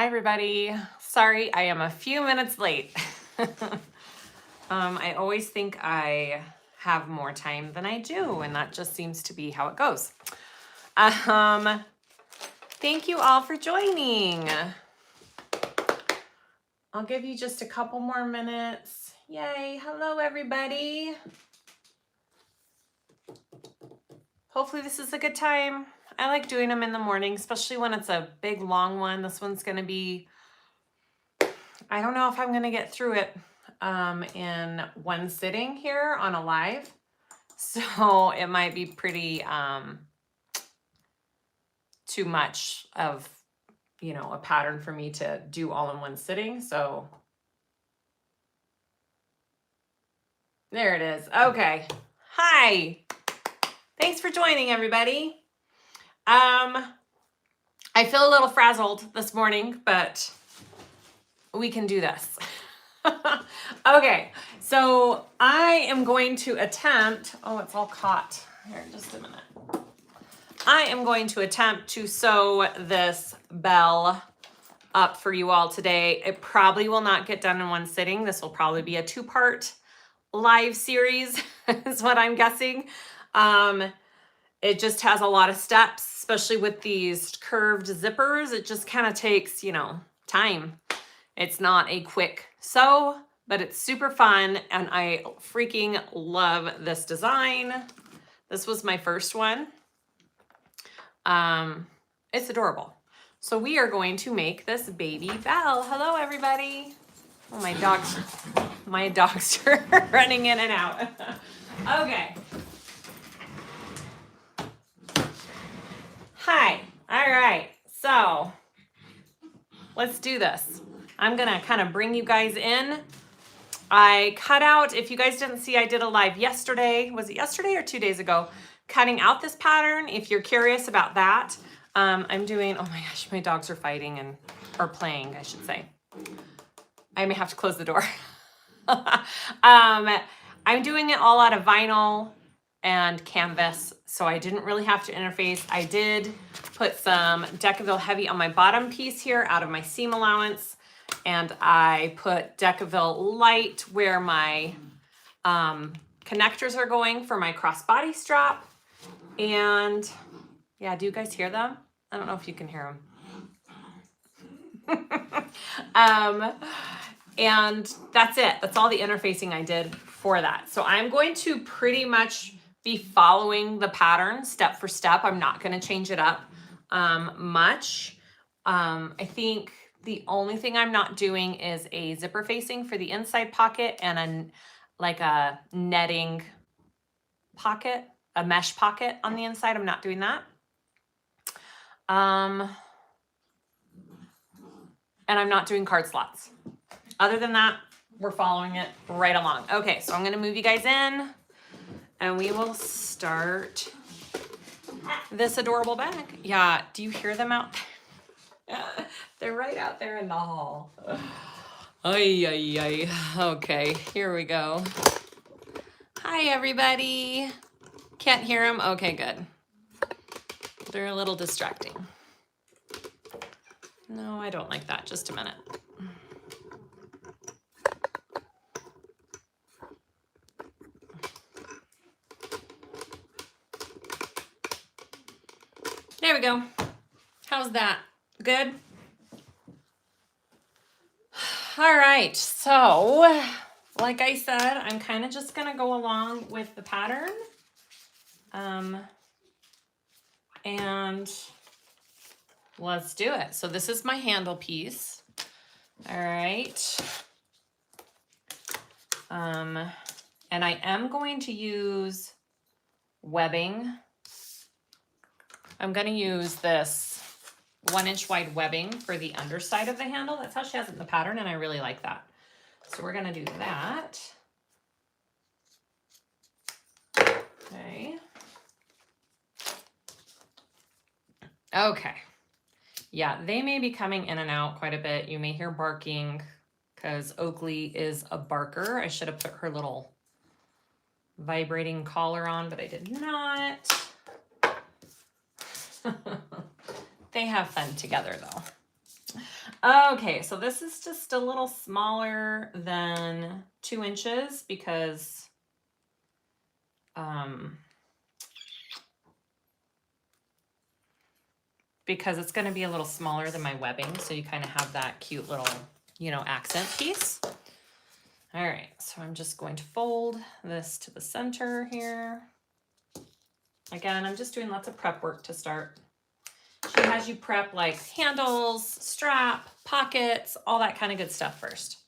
Hi, everybody. Sorry, I am a few minutes late. I always think I have more time than I do, and that just seems to be how it goes. Thank you all for joining. I'll give you just a couple more minutes. Yay. Hello, everybody. Hopefully this is a good time. I like doing them in the morning, especially when it's a big, long one. This one's going to be, I don't know if I'm going to get through it in one sitting here on a live. So it might be pretty too much of, a pattern for me to do all in one sitting. So there it is. Okay. Hi. Thanks for joining, everybody. I feel a little frazzled this morning, but we can do this. Okay, so I am going to attempt, oh, it's all caught. Here, just a minute. I am going to attempt to sew this bell up for you all today. It probably will not get done in one sitting. This will probably be a two-part live series, is what I'm guessing. It just has a lot of steps, especially with these curved zippers. It just kind of takes, time. It's not a quick sew, but it's super fun, and I freaking love this design. This was my first one. It's adorable. So we are going to make this baby bell. Hello, everybody. Oh, my dogs are running in and out. Okay. Hi. All right. So let's do this. I'm going to kind of bring you guys in. I cut out, if you guys didn't see, I did a live yesterday. Was it yesterday or 2 days ago? Cutting out this pattern. If you're curious about that, I'm doing, oh my gosh, my dogs are fighting or playing, I should say. I may have to close the door. I'm doing it all out of vinyl and canvas, so I didn't really have to interface. I did put some Decaville Heavy on my bottom piece here out of my seam allowance, and I put Decaville Light where my connectors are going for my crossbody strap. And yeah, do you guys hear them? I don't know if you can hear them. And that's it. That's all the interfacing I did for that. So I'm going to pretty much be following the pattern step for step. I'm not going to change it up much. I think the only thing I'm not doing is a zipper facing for the inside pocket and a netting pocket, a mesh pocket on the inside. I'm not doing that. And I'm not doing card slots. Other than that, we're following it right along. Okay, so I'm going to move you guys in, and we will start this adorable bag. Yeah, do you hear them out there? They're right out there in the hall. Ay, ay, ay. Okay, here we go. Hi, everybody. Can't hear them? Okay, good. They're a little distracting. No, I don't like that. Just a minute. There we go. How's that? Good? All right. So, like I said, I'm kind of just going to go along with the pattern. And let's do it. So this is my handle piece. All right. And I am going to use webbing. I'm going to use this 1-inch wide webbing for the underside of the handle. That's how she has it in the pattern, and I really like that. So we're going to do that. Okay. Okay. Yeah, they may be coming in and out quite a bit. You may hear barking because Oakley is a barker. I should have put her little vibrating collar on, but I did not. They have fun together, though. Okay, so this is just a little smaller than 2 inches because it's going to be a little smaller than my webbing, so you kind of have that cute little, you know, accent piece. All right, so I'm just going to fold this to the center here. Again, I'm just doing lots of prep work to start. She has you prep like handles, strap, pockets, all that kind of good stuff first.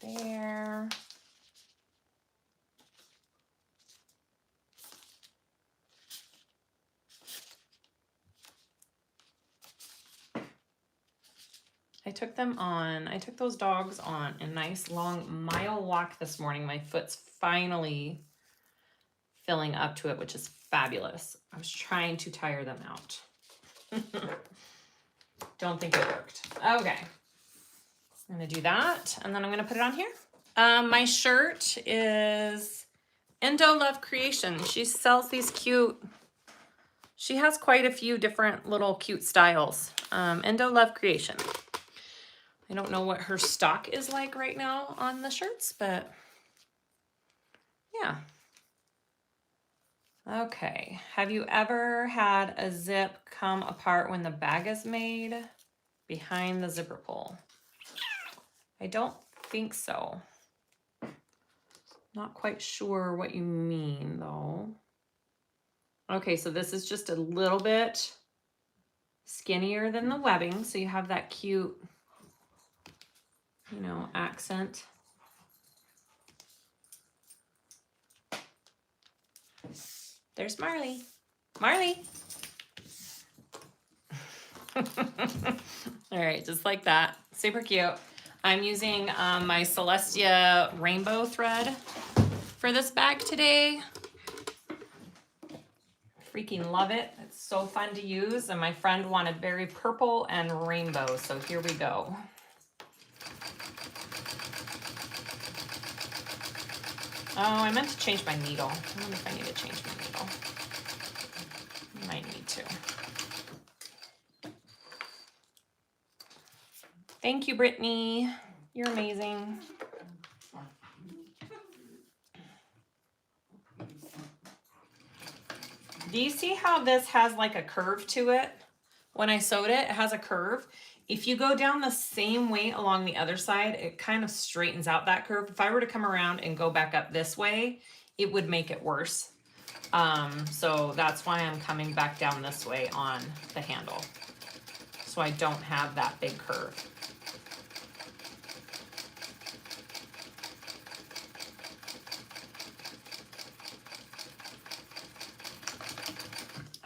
There. I took those dogs on a nice long mile walk this morning. My foot's finally filling up to it, which is fabulous. I was trying to tire them out. Don't think it worked. Okay. I'm gonna do that, and then I'm gonna put it on here. My shirt is Endo Love Creation. She sells these cute, she has quite a few different little cute styles. Endo Love Creation. I don't know what her stock is like right now on the shirts, but yeah. Okay, have you ever had a zip come apart when the bag is made behind the zipper pull? I don't think so. Not quite sure what you mean though. Okay, so this is just a little bit skinnier than the webbing, so you have that cute, you know, accent. There's Marley. Marley! All right, just like that. Super cute. I'm using my Celestia rainbow thread for this bag today. Freaking love it. It's so fun to use, and my friend wanted very purple and rainbow, so here we go. Oh, I meant to change my needle. I wonder if I need to change my needle. Might need to. Thank you, Brittany. You're amazing. Do you see how this has like a curve to it? When I sewed it, it has a curve. If you go down the same way along the other side, it kind of straightens out that curve. If I were to come around and go back up this way, it would make it worse. So that's why I'm coming back down this way on the handle, so I don't have that big curve.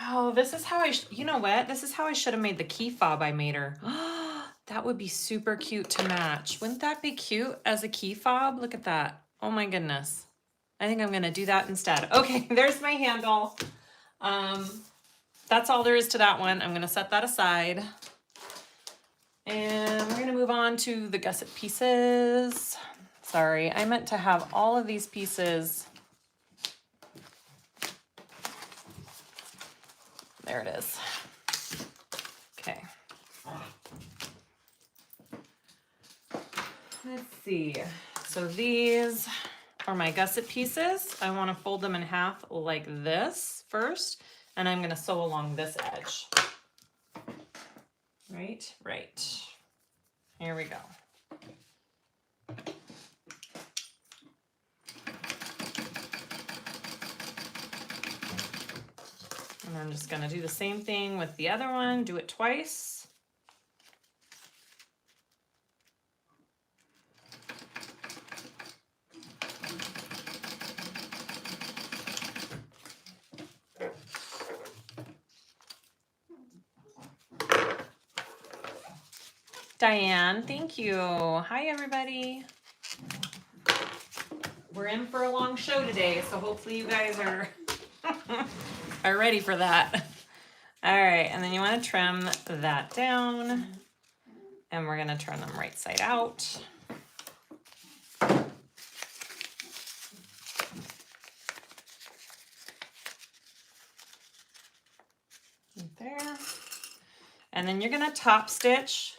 Oh, this is how you know what? This is how I should have made the key fob I made her. That would be super cute to match. Wouldn't that be cute as a key fob? Look at that. Oh my goodness. I think I'm gonna do that instead. Okay, there's my handle. That's all there is to that one. I'm gonna set that aside. And we're gonna move on to the gusset pieces. Sorry, I meant to have all of these pieces. There it is. Okay. Let's see. So these are my gusset pieces. I want to fold them in half like this first, and I'm going to sew along this edge. Right. Here we go. And I'm just going to do the same thing with the other one, do it twice. Diane, thank you. Hi, everybody. We're in for a long show today, so hopefully you guys are are ready for that. All right, and then you want to trim that down, and we're going to turn them right side out. And then you're gonna top stitch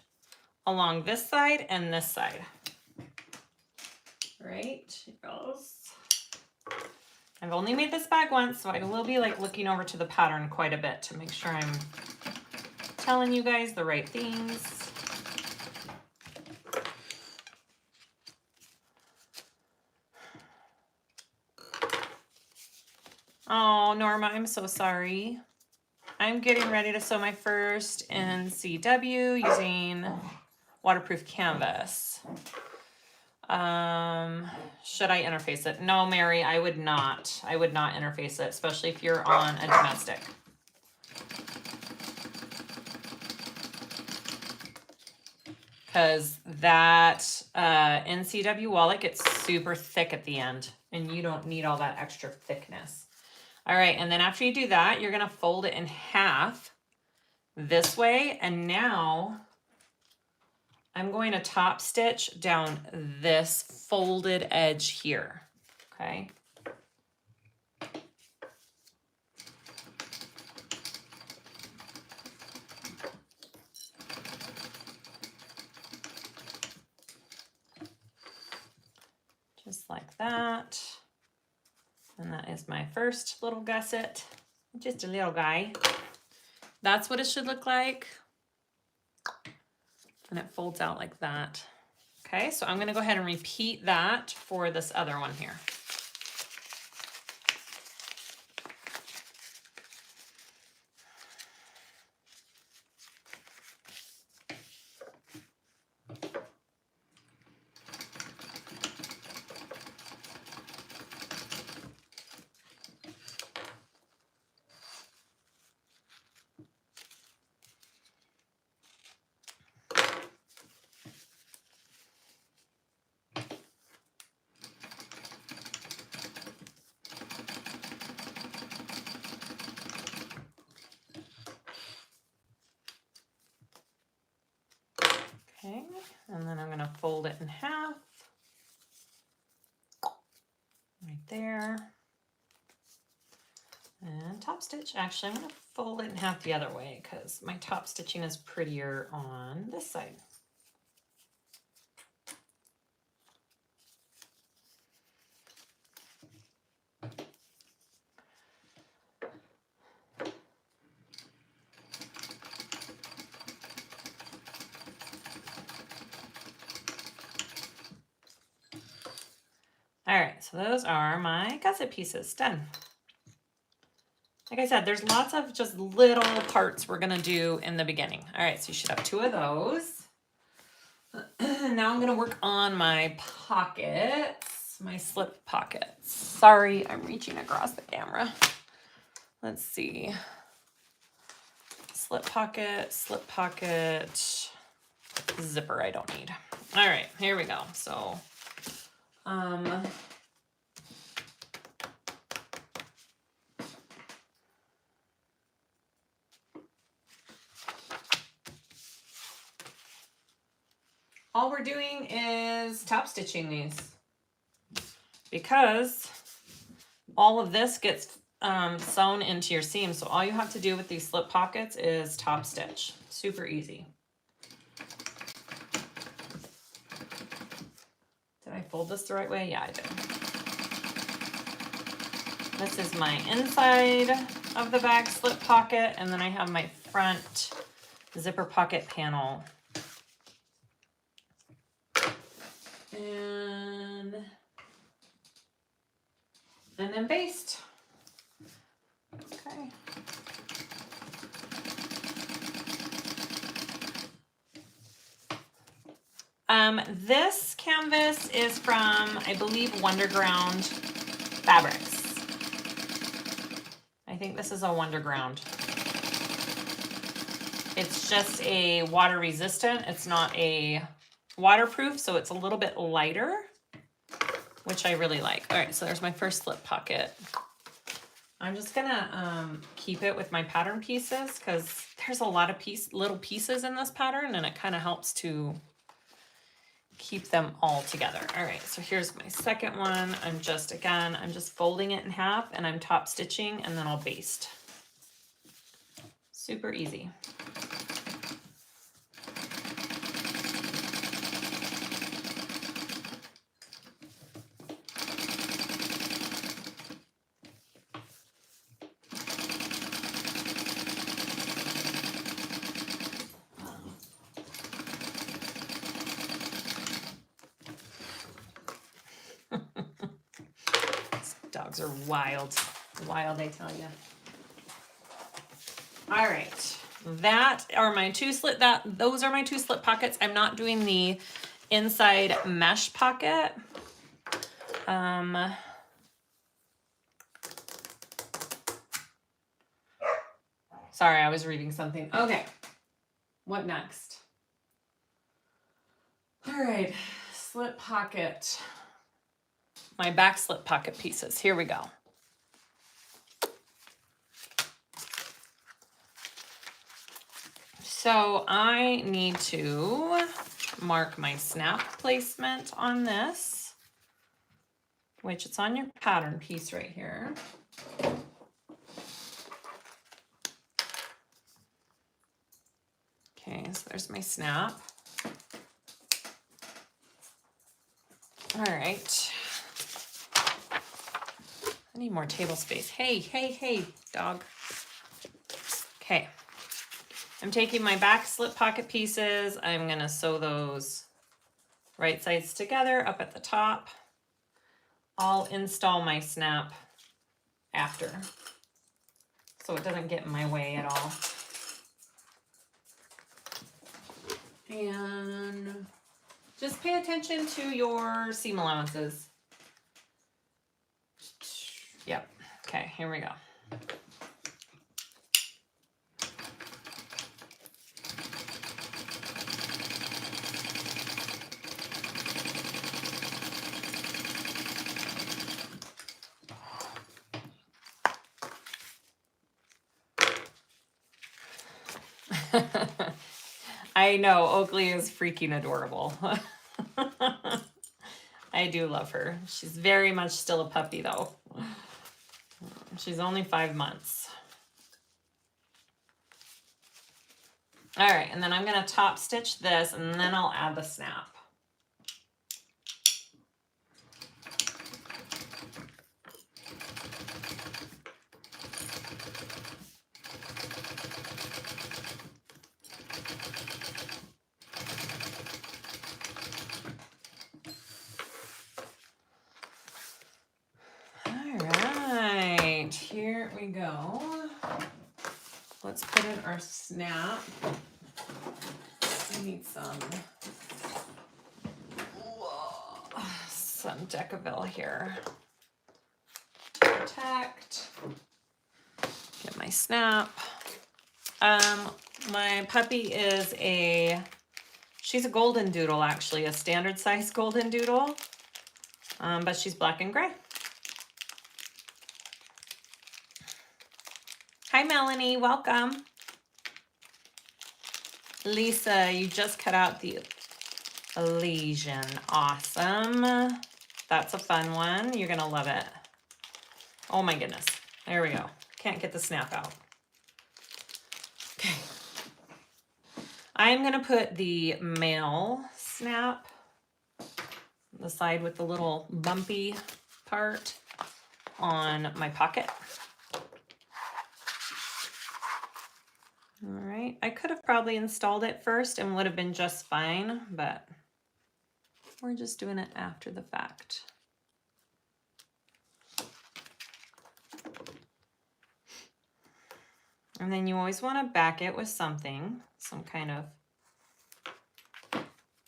along this side and this side. All right, here goes. I've only made this bag once, so I will be like looking over to the pattern quite a bit to make sure I'm telling you guys the right things. Oh, Norma, I'm so sorry. I'm getting ready to sew my first NCW using waterproof canvas. Should I interface it? No, Mary, I would not. I would not interface it, especially if you're on a domestic. Because that NCW wallet gets super thick at the end, and you don't need all that extra thickness. All right, and then after you do that, you're gonna fold it in half this way, and now I'm going to top stitch down this folded edge here, okay? Just like that. And that is my first little gusset, just a little guy. That's what it should look like. And it folds out like that. Okay, so I'm gonna go ahead and repeat that for this other one here. Okay, and then I'm gonna fold it in half, right there, and top stitch. Actually, I'm gonna fold it in half the other way because my top stitching is prettier on this side. All right, so those are my gusset pieces done. Like I said, there's lots of just little parts we're gonna do in the beginning. All right, so you should have 2 of those. Now I'm gonna work on my pockets, my slip pockets. Sorry, I'm reaching across the camera. Let's see. Slip pocket, zipper I don't need. All right, here we go. So, all we're doing is top stitching these because all of this gets sewn into your seam. So all you have to do with these slip pockets is top stitch. Super easy. Did I fold this the right way? Yeah, I did. This is my inside of the bag slip pocket, and then I have my front zipper pocket panel. And then baste. Okay. This canvas is from, I believe, Wonderground Fabrics. I think this is a Wonderground. It's just a water resistant. It's not a waterproof, so it's a little bit lighter, which I really like. All right, so there's my first slip pocket. I'm just gonna keep it with my pattern pieces because there's a lot of little pieces in this pattern, and it kind of helps to keep them all together. All right, so here's my second one. I'm just folding it in half, and I'm top stitching, and then I'll baste. Super easy. Dogs are wild. Wild, I tell you. All right. Those are my two slip pockets. I'm not doing the inside mesh pocket. Sorry, I was reading something. Okay. What next? All right. Slip pocket. My back slip pocket pieces. Here we go. So I need to mark my snap placement on this, which it's on your pattern piece right here. Okay, so there's my snap. All right. I need more table space. Hey, dog. Okay. I'm taking my back slip pocket pieces. I'm gonna sew those right sides together up at the top. I'll install my snap after, so it doesn't get in my way at all. And just pay attention to your seam allowances. Yep. Okay, here we go. I know, Oakley is freaking adorable. I do love her. She's very much still a puppy though. She's only 5 months. All right, and then I'm gonna top stitch this and then I'll add the snap. Here we go. Let's put in our snap. I need some Decaville here to protect. Get my snap. My puppy is she's a golden doodle, actually, a standard size golden doodle, but she's black and gray. Hi, Melanie, welcome. Lisa, you just cut out the Elysian. Awesome. That's a fun one. You're gonna love it. Oh my goodness. There we go. Can't get the snap out. Okay. I'm gonna put the male snap, the side with the little bumpy part, on my pocket. All right, I could have probably installed it first and would have been just fine, but we're just doing it after the fact. And then you always want to back it with something, some kind of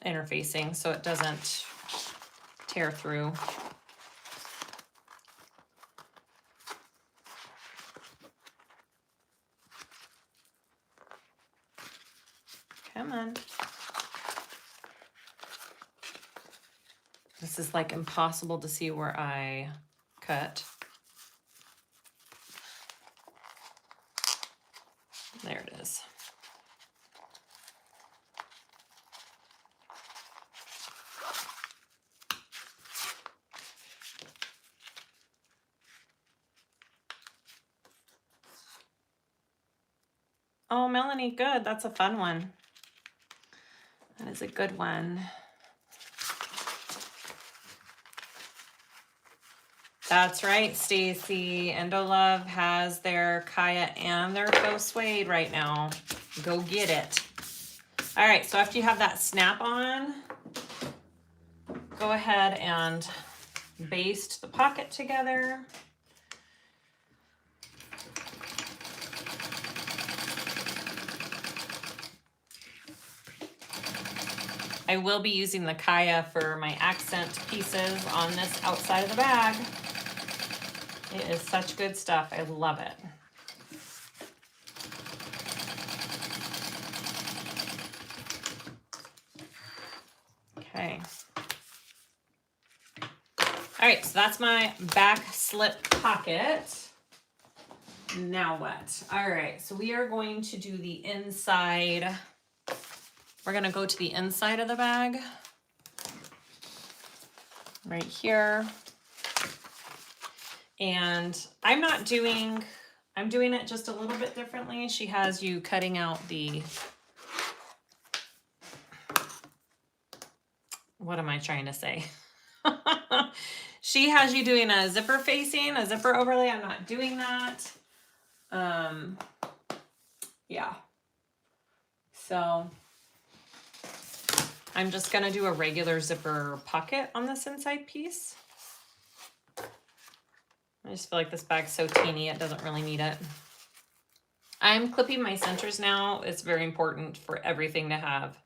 interfacing so it doesn't tear through. Come on. This is like impossible to see where I cut. There it is. Oh, Melanie, good. That's a fun one. That is a good one. That's right, Stacy. Endolove has their Kaya and their faux suede right now. Go get it. All right, so after you have that snap on, go ahead and baste the pocket together. I will be using the Kaya for my accent pieces on this outside of the bag. It is such good stuff. I love it. Okay. All right, so that's my back slip pocket. Now what? All right, so we are going to do the inside. We're gonna go to the inside of the bag. Right here. And I'm doing it just a little bit differently. She has you cutting out the, what am I trying to say? She has you doing a zipper facing, a zipper overlay. I'm not doing that. Yeah. So I'm just gonna do a regular zipper pocket on this inside piece. I just feel like this bag's so teeny, it doesn't really need it. I'm clipping my centers now. It's very important for everything to have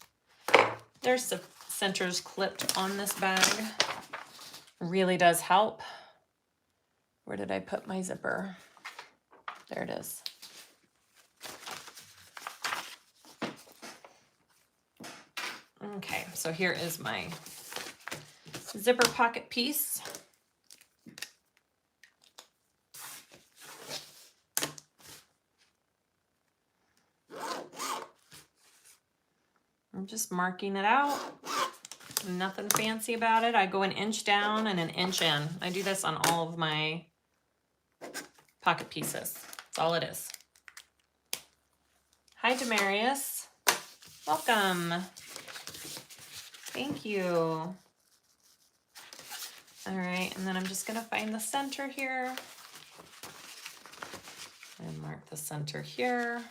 their centers clipped on this bag. Really does help. Where did I put my zipper? There it is. Okay, so here is my zipper pocket piece. I'm just marking it out. Nothing fancy about it. I go an inch down and an inch in. I do this on all of my pocket pieces. That's all it is. Hi, Demarius. Welcome. Thank you. All right, and then I'm just gonna find the center here and mark the center here.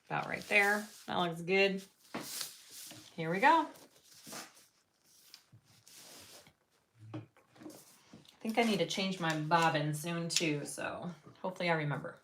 About right there. That looks good. Here we go. I think I need to change my bobbin soon too, so hopefully I remember.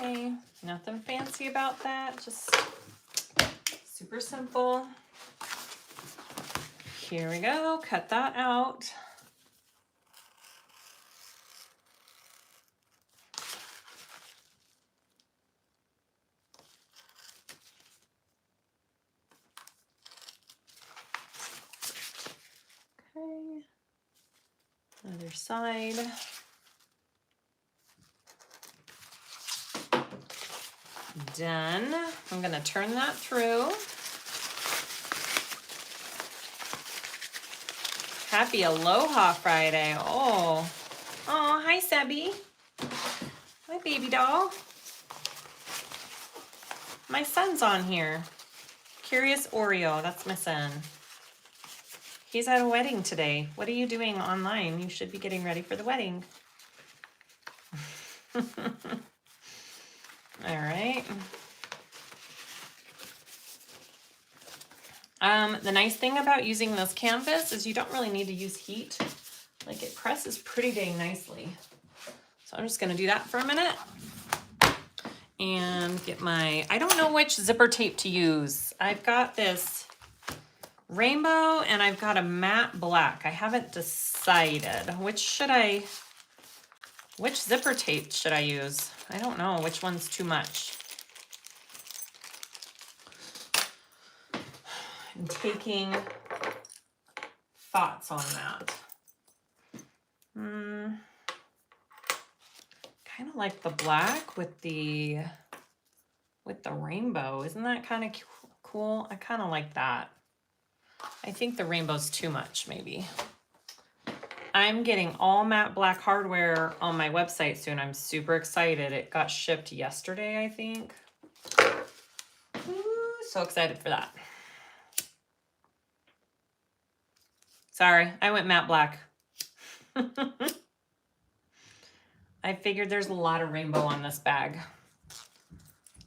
Okay, nothing fancy about that, just super simple. Here we go, cut that out. Okay, other side. Done. I'm gonna turn that through. Happy Aloha Friday. Oh, hi Sebby. My baby doll. My son's on here. Curious Oreo, that's my son. He's at a wedding today. What are you doing online? You should be getting ready for the wedding. All right. The nice thing about using this canvas is you don't really need to use heat. Like, it presses pretty dang nicely. So I'm just gonna do that for a minute and get my, I don't know which zipper tape to use. I've got this rainbow and I've got a matte black. I haven't decided which zipper tape should I use? I don't know which one's too much. I'm taking thoughts on that. Kind of like the black with the rainbow. Isn't that kind of cool? I kind of like that. I think the rainbow's too much, maybe. I'm getting all matte black hardware on my website soon. I'm super excited. It got shipped yesterday, I think. Ooh, so excited for that. Sorry, I went matte black. I figured there's a lot of rainbow on this bag.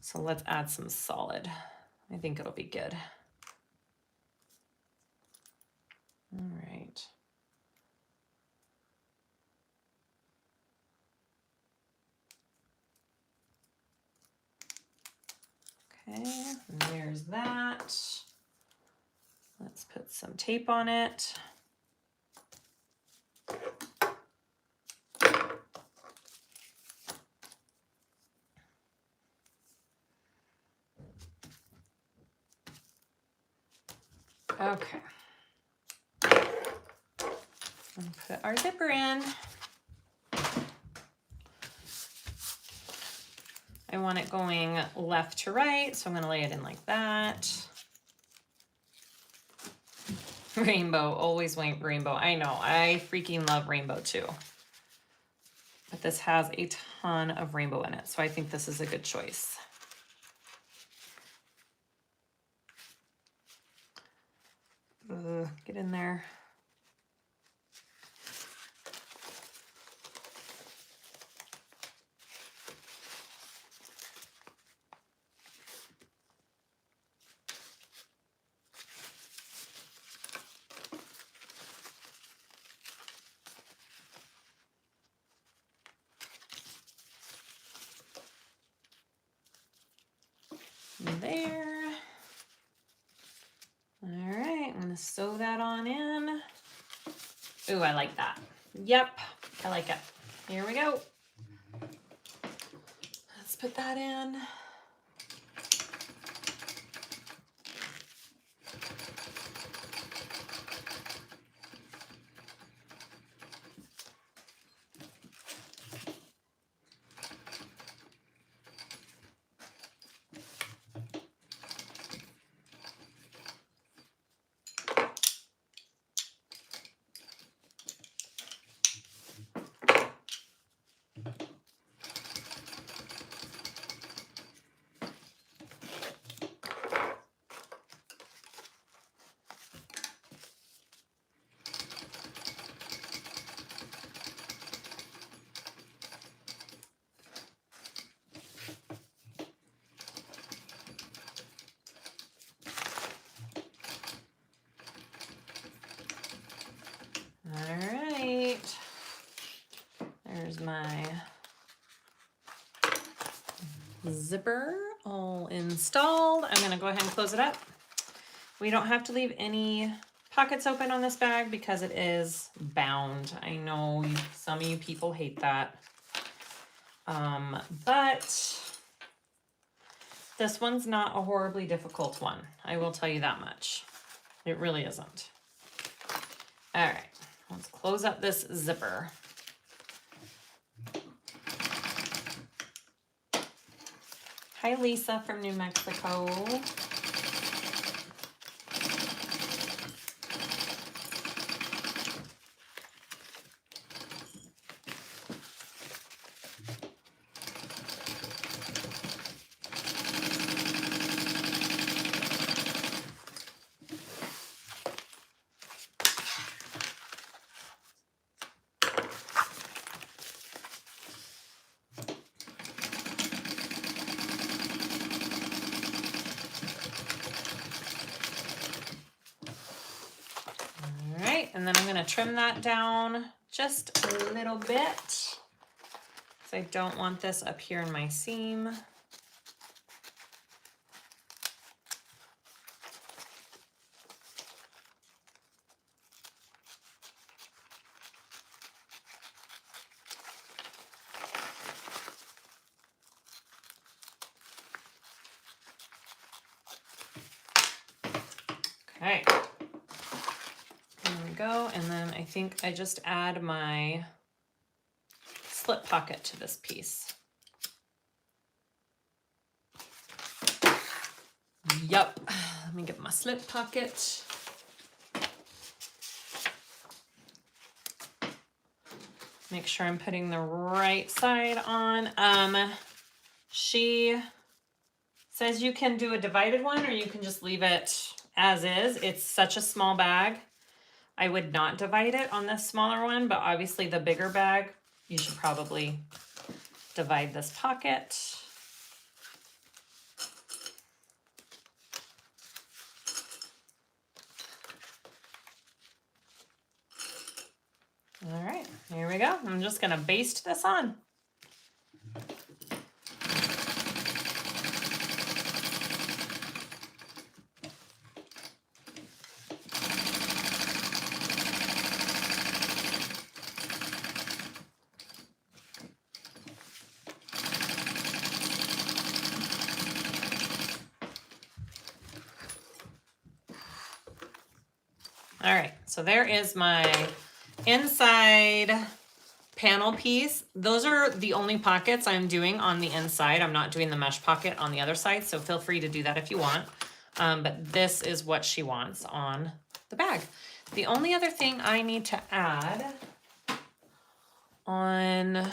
So let's add some solid. I think it'll be good. All right. Okay, and there's that. Let's put some tape on it. Okay. And put our zipper in. I want it going left to right, so I'm going to lay it in like that. Rainbow, always rainbow. I know, I freaking love rainbow too. But this has a ton of rainbow in it, so I think this is a good choice. Get in there. There. All right, I'm gonna sew that on in. Ooh, I like that. Yep, I like it. Here we go. Let's put that in. All right, there's my zipper all installed. I'm gonna go ahead and close it up. We don't have to leave any pockets open on this bag because it is bound. I know some of you people hate that. But this one's not a horribly difficult one. I will tell you that much. It really isn't. All right, let's close up this zipper. Hi, Lisa from New Mexico. And then I'm going to trim that down just a little bit because I don't want this up here in my seam. Okay. There we go. And then I think I just add my slip pocket to this piece. Yup. Let me get my slip pocket. Make sure I'm putting the right side on. She says you can do a divided one or you can just leave it as is. It's such a small bag. I would not divide it on this smaller one, but obviously the bigger bag, you should probably divide this pocket. All right, here we go. I'm just gonna baste this on. All right, so there is my inside panel piece. Those are the only pockets I'm doing on the inside. I'm not doing the mesh pocket on the other side, so feel free to do that if you want. But this is what she wants on the bag. The only other thing I need to add on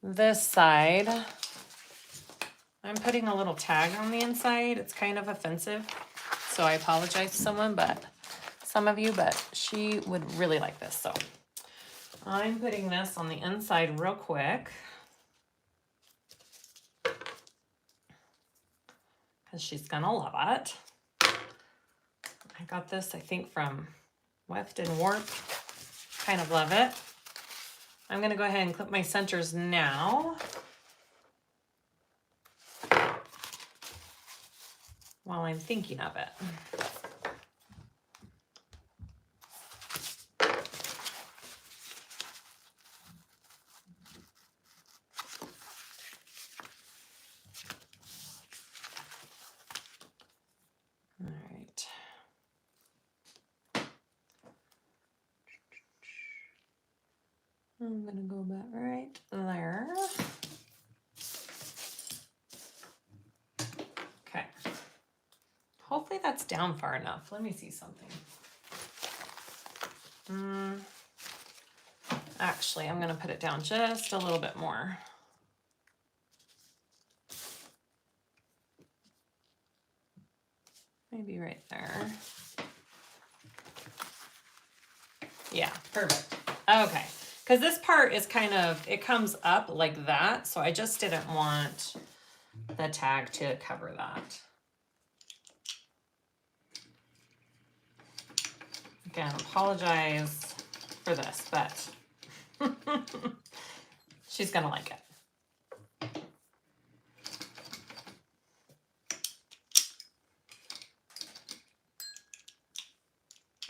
this side, I'm putting a little tag on the inside. It's kind of offensive, so I apologize to some of you, but she would really like this. So I'm putting this on the inside real quick because she's gonna love it. I got this, I think, from Weft and Warp. Kind of love it. I'm gonna go ahead and clip my centers now. While I'm thinking of it. All right. I'm gonna go back right there. Okay. Hopefully that's down far enough. Let me see something. Actually, I'm gonna put it down just a little bit more. Maybe right there. Yeah, perfect. Okay, because this part is kind of, it comes up like that, so I just didn't want the tag to cover that. Again, apologize for this, but she's gonna like it.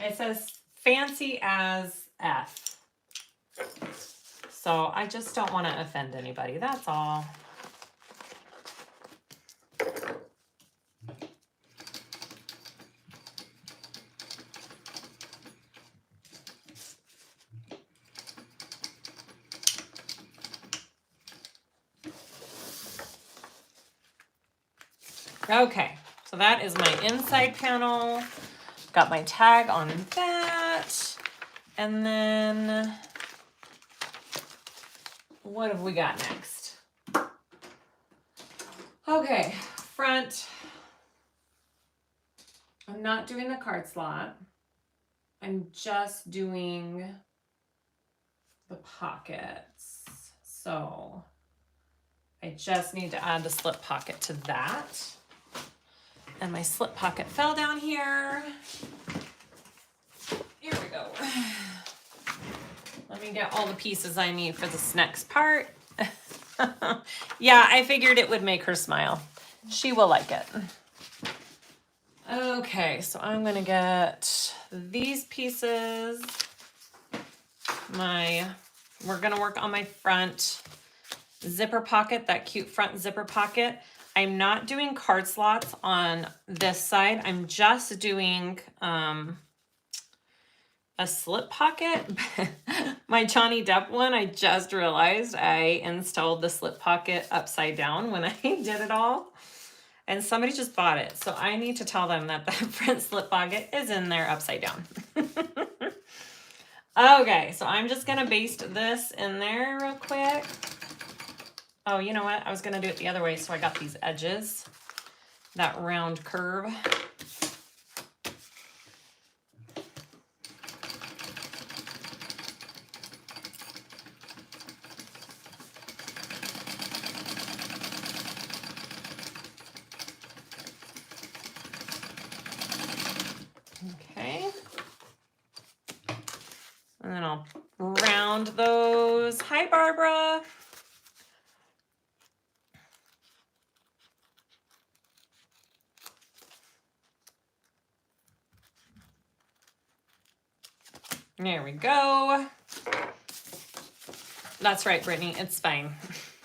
It says fancy as F. So I just don't want to offend anybody, that's all. Okay, so that is my inside panel. Got my tag on that. And then what have we got next? Okay, front. I'm not doing the card slot. I'm just doing the pockets. So I just need to add the slip pocket to that. And my slip pocket fell down here. Here we go. Let me get all the pieces I need for this next part. Yeah, I figured it would make her smile. She will like it. Okay, so I'm gonna get these pieces. We're gonna work on my front. zipper pocket, that cute front zipper pocket. I'm not doing card slots on this side. I'm just doing a slip pocket. My Johnny Depp one, I just realized I installed the slip pocket upside down when I did it all. And somebody just bought it. So I need to tell them that the front slip pocket is in there upside down. Okay, so I'm just gonna baste this in there real quick. Oh, you know what? I was gonna do it the other way, so I got these edges, that round curve. Okay. And then I'll round those. Hi, Barbara. There we go. That's right, Brittany. It's fine.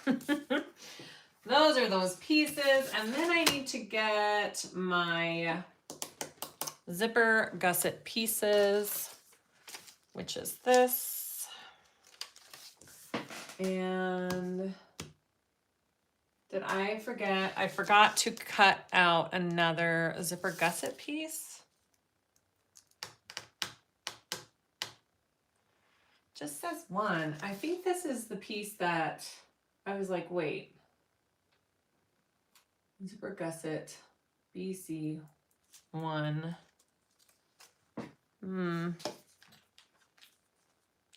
Those are those pieces. And then I need to get my zipper gusset pieces, which is this. And did I forget? I forgot to cut out another zipper gusset piece. Just says one. I think this is the piece that I was like, wait. Zipper gusset BC 1.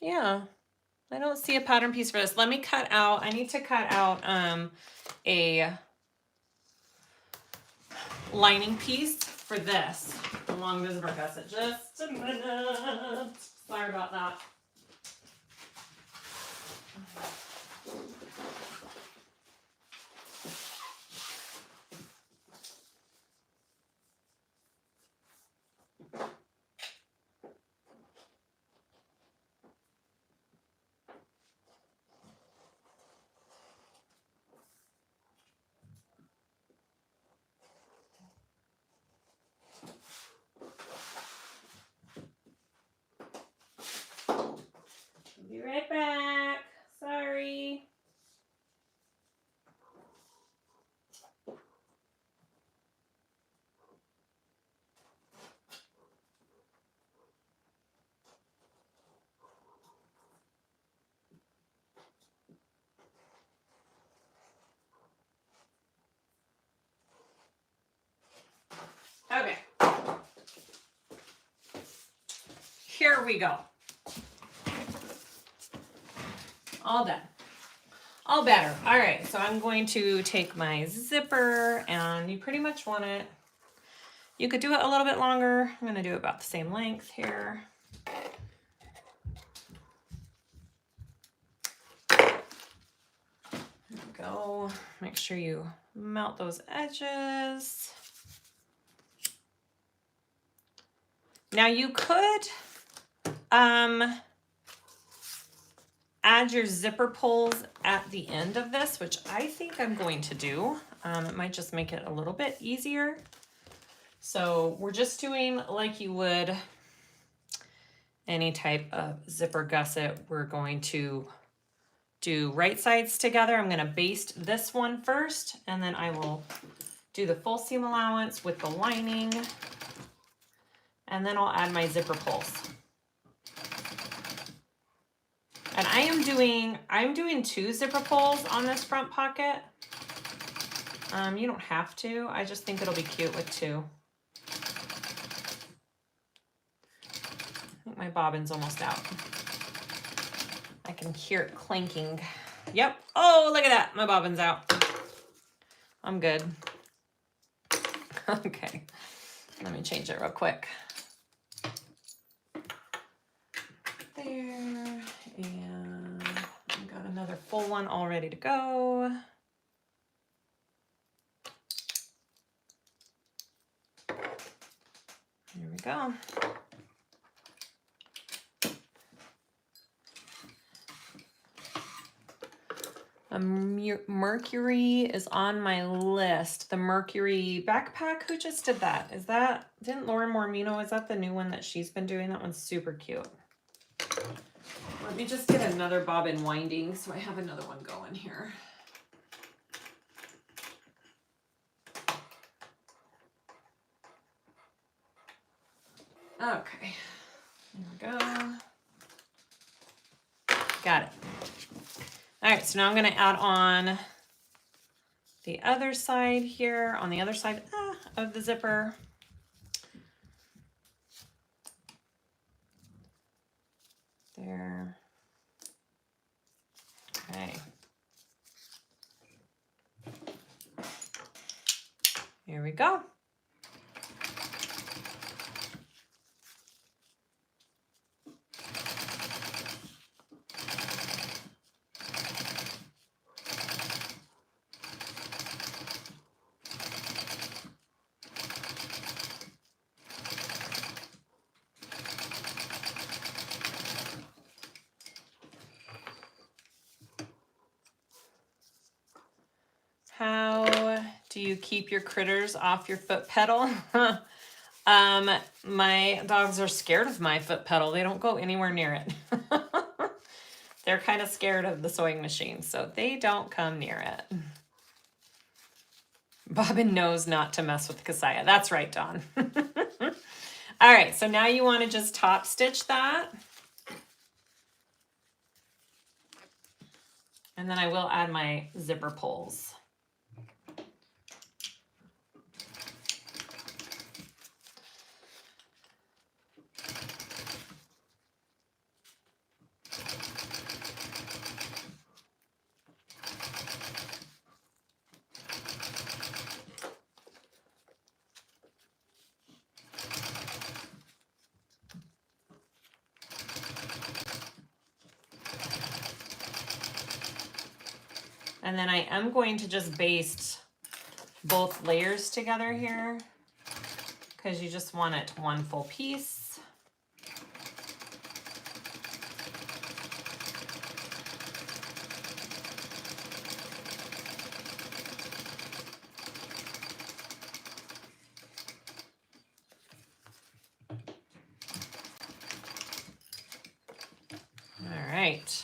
Yeah. I don't see a pattern piece for this. Let me cut out, I need to cut out a lining piece for this along the zipper gusset. Just a minute. Sorry about that. Be right back. Sorry. Okay. Here we go. All done. All better. All right, so I'm going to take my zipper, and you pretty much want it. You could do it a little bit longer. I'm going to do about the same length here. There we go. Make sure you melt those edges. Now you could add your zipper pulls at the end of this, which I think I'm going to do. It might just make it a little bit easier. So we're just doing like you would any type of zipper gusset. We're going to do right sides together. I'm going to baste this one first, and then I will do the full seam allowance with the lining, and then I'll add my zipper pulls. And I'm doing 2 zipper pulls on this front pocket. You don't have to. I just think it'll be cute with 2. I think my bobbin's almost out. I can hear it clanking. Yep. Oh, look at that. My bobbin's out. I'm good. Okay. Let me change it real quick. There. And I've got another full one all ready to go. Here we go. Mercury is on my list. The Mercury backpack. Who just did that? Didn't Lauren Mormino, is that the new one that she's been doing? That one's super cute. Let me just get another bobbin winding so I have another one going here. Okay, there we go. Got it. All right, so now I'm going to add on the other side here, on the other side of the zipper. There. Okay. Here we go. How do you keep your critters off your foot pedal? My dogs are scared of my foot pedal. They don't go anywhere near it. They're kind of scared of the sewing machine, so they don't come near it. Bobbin knows not to mess with Keziah. That's right, Dawn. All right, so now you want to just top stitch that. And then I will add my zipper pulls. And then I am going to just baste both layers together here because you just want it one full piece. All right.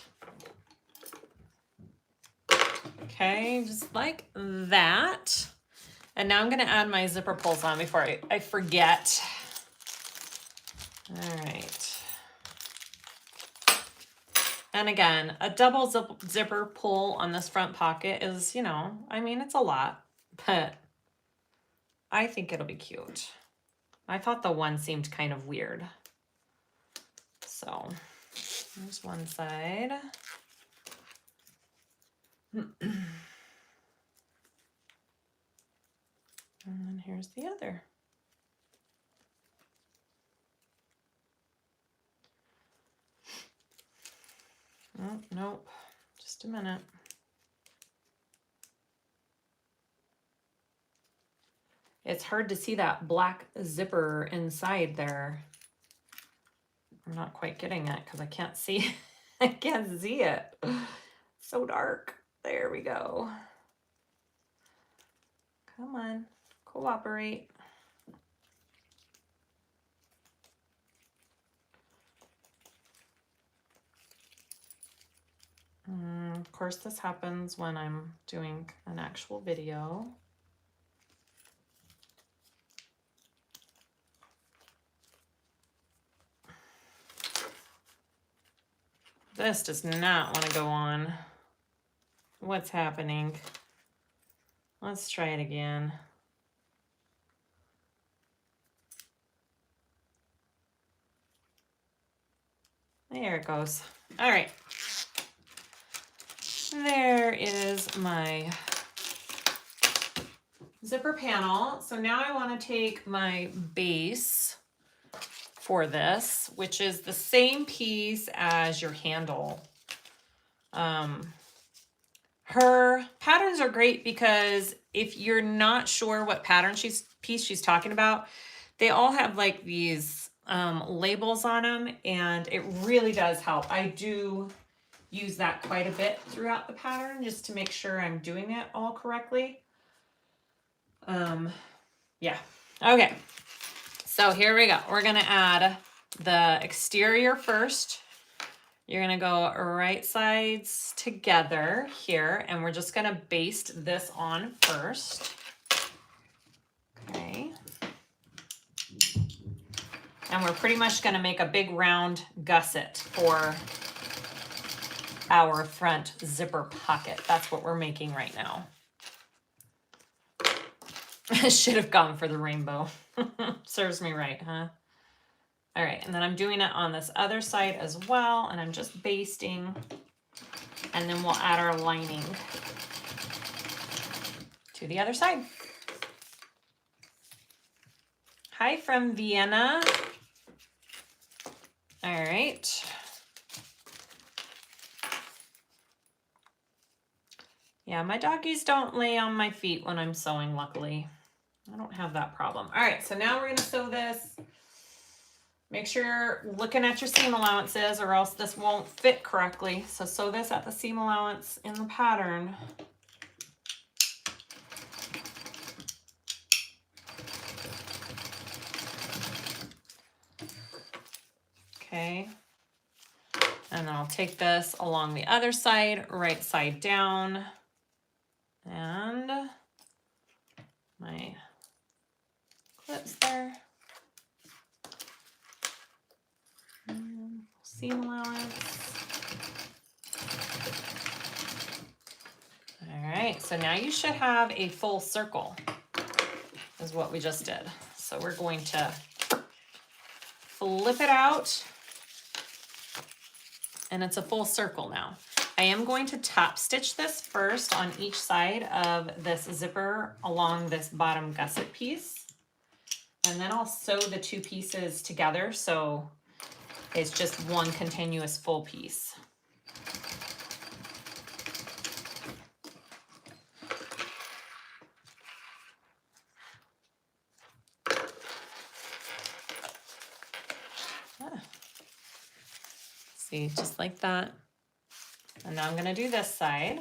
Okay, just like that. And now I'm going to add my zipper pulls on before I forget. All right. And again, a double zipper pull on this front pocket is, you know, I mean, it's a lot, but I think it'll be cute. I thought the one seemed kind of weird. So there's one side. And then here's the other. Oh, nope. Just a minute. It's hard to see that black zipper inside there. I'm not quite getting it because I can't see. I can't see it. So dark. There we go. Come on. Cooperate. Of course, this happens when I'm doing an actual video. This does not want to go on. What's happening? Let's try it again. There it goes. All right. There is my zipper panel. So now I want to take my base for this, which is the same piece as your handle. Her patterns are great because if you're not sure what pattern piece she's talking about, they all have like these labels on them, and it really does help. I do use that quite a bit throughout the pattern just to make sure I'm doing it all correctly. Yeah. Okay. So here we go. We're going to add the exterior first. You're going to go right sides together here, and we're just going to baste this on first. Okay. And we're pretty much going to make a big round gusset for our front zipper pocket. That's what we're making right now. I should have gone for the rainbow. Serves me right, huh? All right, and then I'm doing it on this other side as well, and I'm just basting, and then we'll add our lining to the other side. Hi from Vienna. All right. Yeah, my doggies don't lay on my feet when I'm sewing, luckily. I don't have that problem. All right, so now we're going to sew this. Make sure you're looking at your seam allowances or else this won't fit correctly. So sew this at the seam allowance in the pattern. Okay. And then I'll take this along the other side, right side down. And my clips there. And seam allowance. All right, so now you should have a full circle, is what we just did. So we're going to flip it out, and it's a full circle now. I am going to top stitch this first on each side of this zipper along this bottom gusset piece. And then I'll sew the two pieces together so it's just one continuous full piece. See, just like that. And now I'm going to do this side.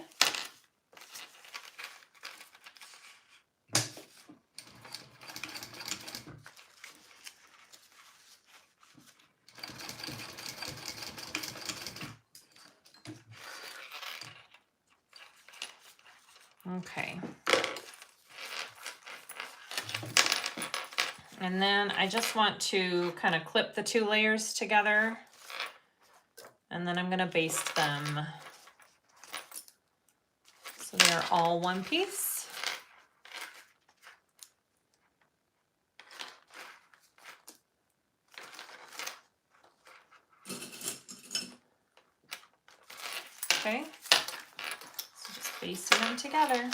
Okay. And then I just want to kind of clip the two layers together. And then I'm going to baste them so they're all one piece. Okay, so just basting them together.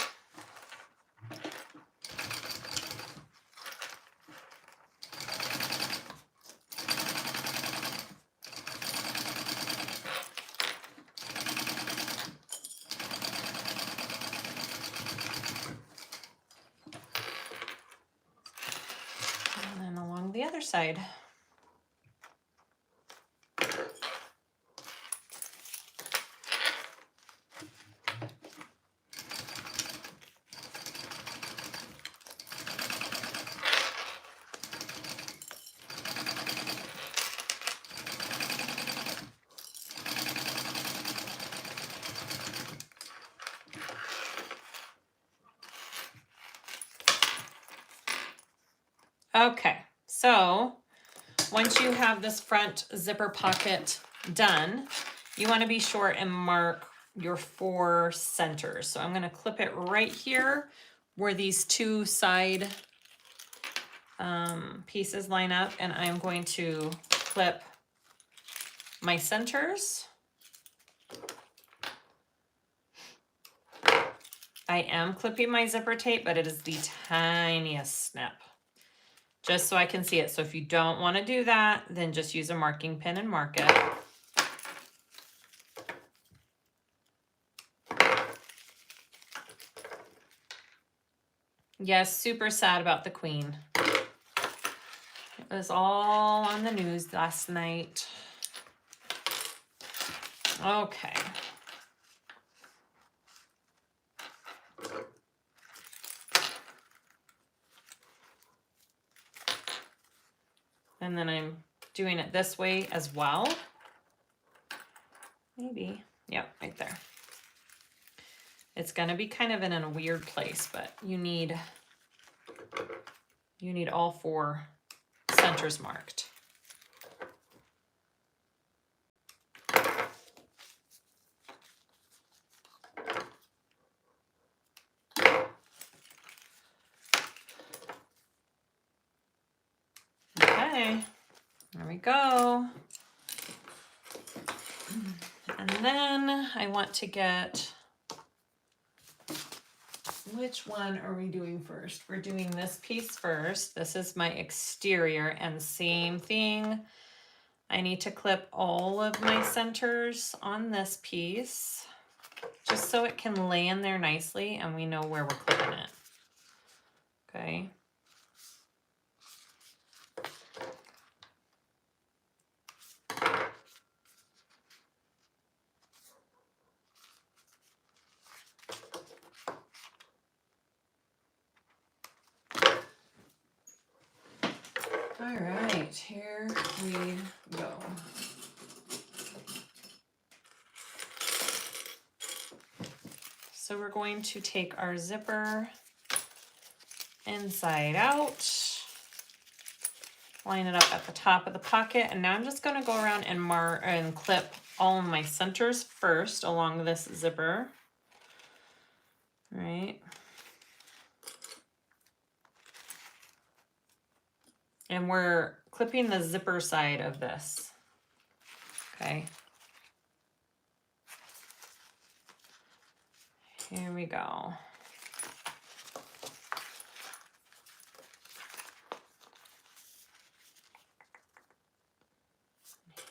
The other side. Okay, so once you have this front zipper pocket done, you want to be sure and mark your 4 centers. So I'm going to clip it right here where these two side pieces line up, and I'm going to clip my centers. I am clipping my zipper tape, but it is the tiniest snip, just so I can see it. So if you don't want to do that, then just use a marking pin and mark it. Yes, super sad about the Queen. It was all on the news last night. Okay, And then I'm doing it this way as well. Maybe, yep, right there. It's gonna be kind of in a weird place, but you need all 4 centers marked. Okay, there we go. And then I want to get, which one are we doing first? We're doing this piece first. This is my exterior, and same thing. I need to clip all of my centers on this piece, just so it can lay in there nicely and we know where we're clipping it. Okay. All right, here we go. So we're going to take our zipper inside out, line it up at the top of the pocket, and now I'm just going to go around and clip all of my centers first along this zipper. All right. And we're clipping the zipper side of this. Okay. Here we go.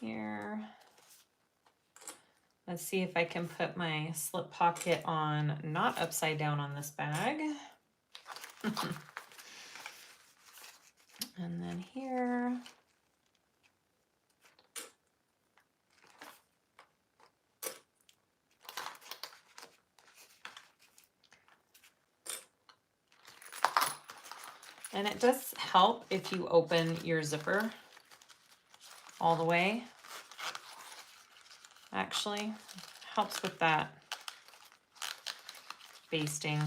Here. Let's see if I can put my slip pocket on, not upside down on this bag. And then here. And it does help if you open your zipper all the way. Actually, helps with that basting.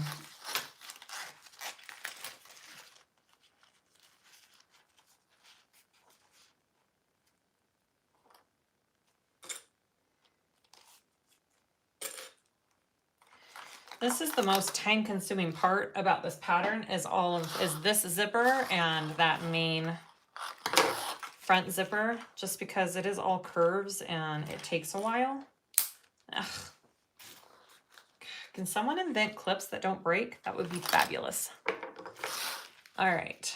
This is the most time-consuming part about this pattern is this zipper and that main front zipper, just because it is all curves and it takes a while. Ugh. Can someone invent clips that don't break? That would be fabulous. All right.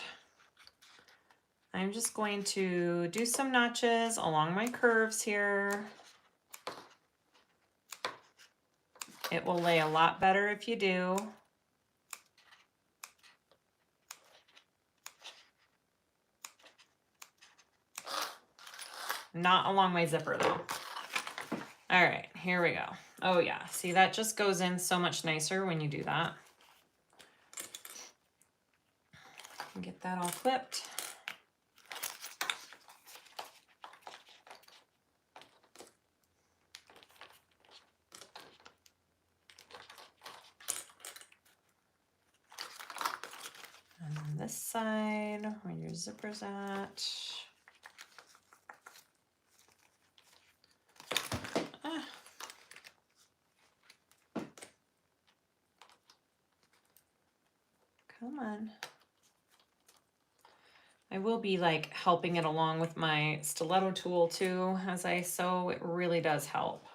I'm just going to do some notches along my curves here. It will lay a lot better if you do. Not along my zipper though. All right, here we go. Oh yeah, see that just goes in so much nicer when you do that. Get that all clipped. And then this side, where your zipper's at. Come on. I will be like helping it along with my stiletto tool too as I sew. It really does help.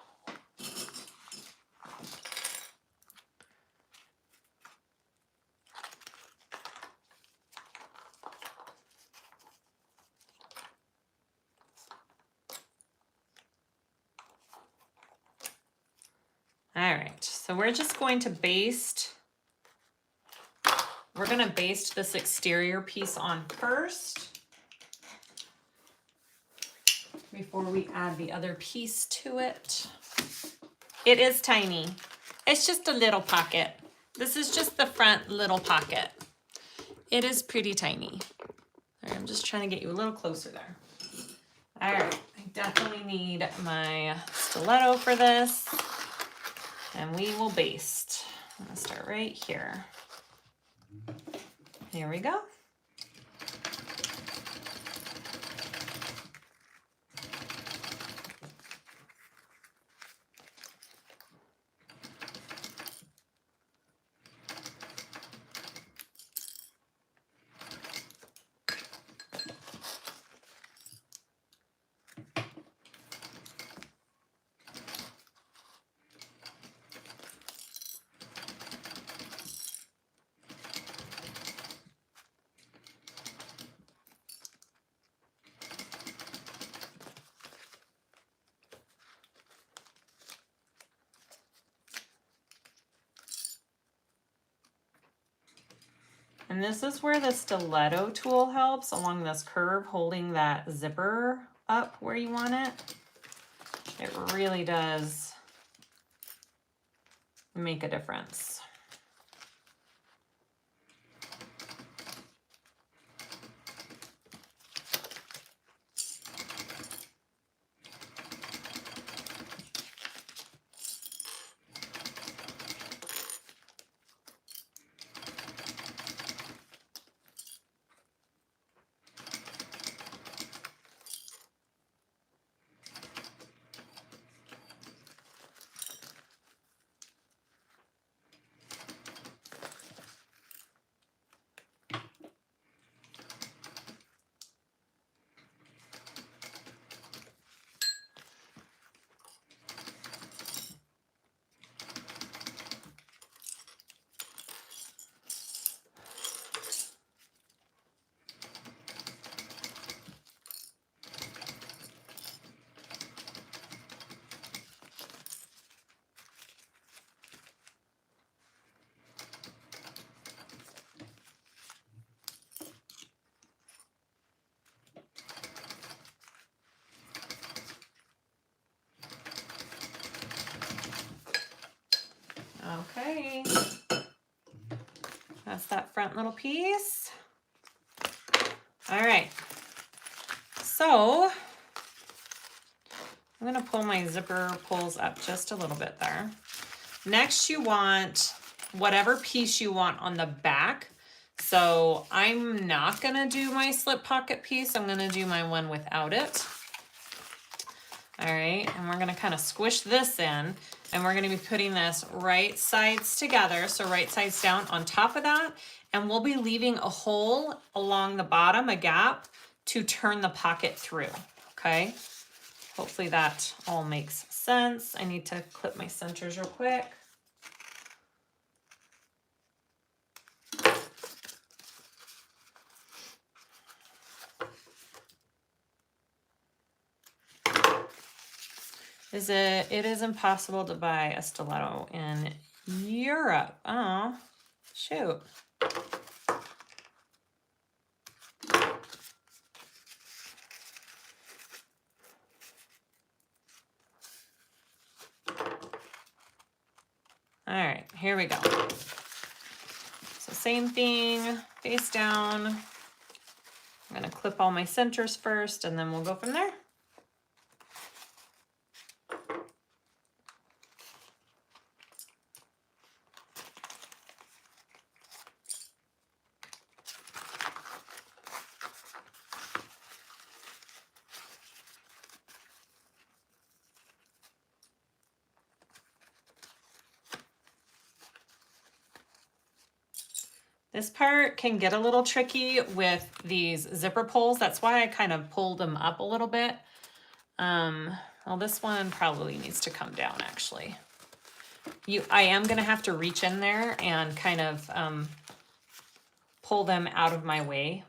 All right, so we're just going to baste. We're going to baste this exterior piece on first before we add the other piece to it. It is tiny. It's just a little pocket. This is just the front little pocket. It is pretty tiny. All right, I'm just trying to get you a little closer there. All right, I definitely need my stiletto for this, and we will baste. I'm gonna start right here. Here we go. And this is where the stiletto tool helps along this curve, holding that zipper up where you want it. It really does make a difference. Okay, that's that front little piece. All right, so I'm gonna pull my zipper pulls up just a little bit there. Next, you want whatever piece you want on the back. So I'm not gonna do my slip pocket piece. I'm gonna do my one without it. All right, and we're gonna kind of squish this in, and we're gonna be putting this right sides together, so right sides down on top of that, and we'll be leaving a hole along the bottom, a gap, to turn the pocket through, okay? Hopefully that all makes sense. I need to clip my centers real quick. It is impossible to buy a stiletto in Europe. Oh, shoot. All right, here we go. So same thing, face down. I'm gonna clip all my centers first, and then we'll go from there. This part can get a little tricky with these zipper pulls. That's why I kind of pulled them up a little bit. Well, this one probably needs to come down actually. I am gonna have to reach in there and kind of pull them out of my way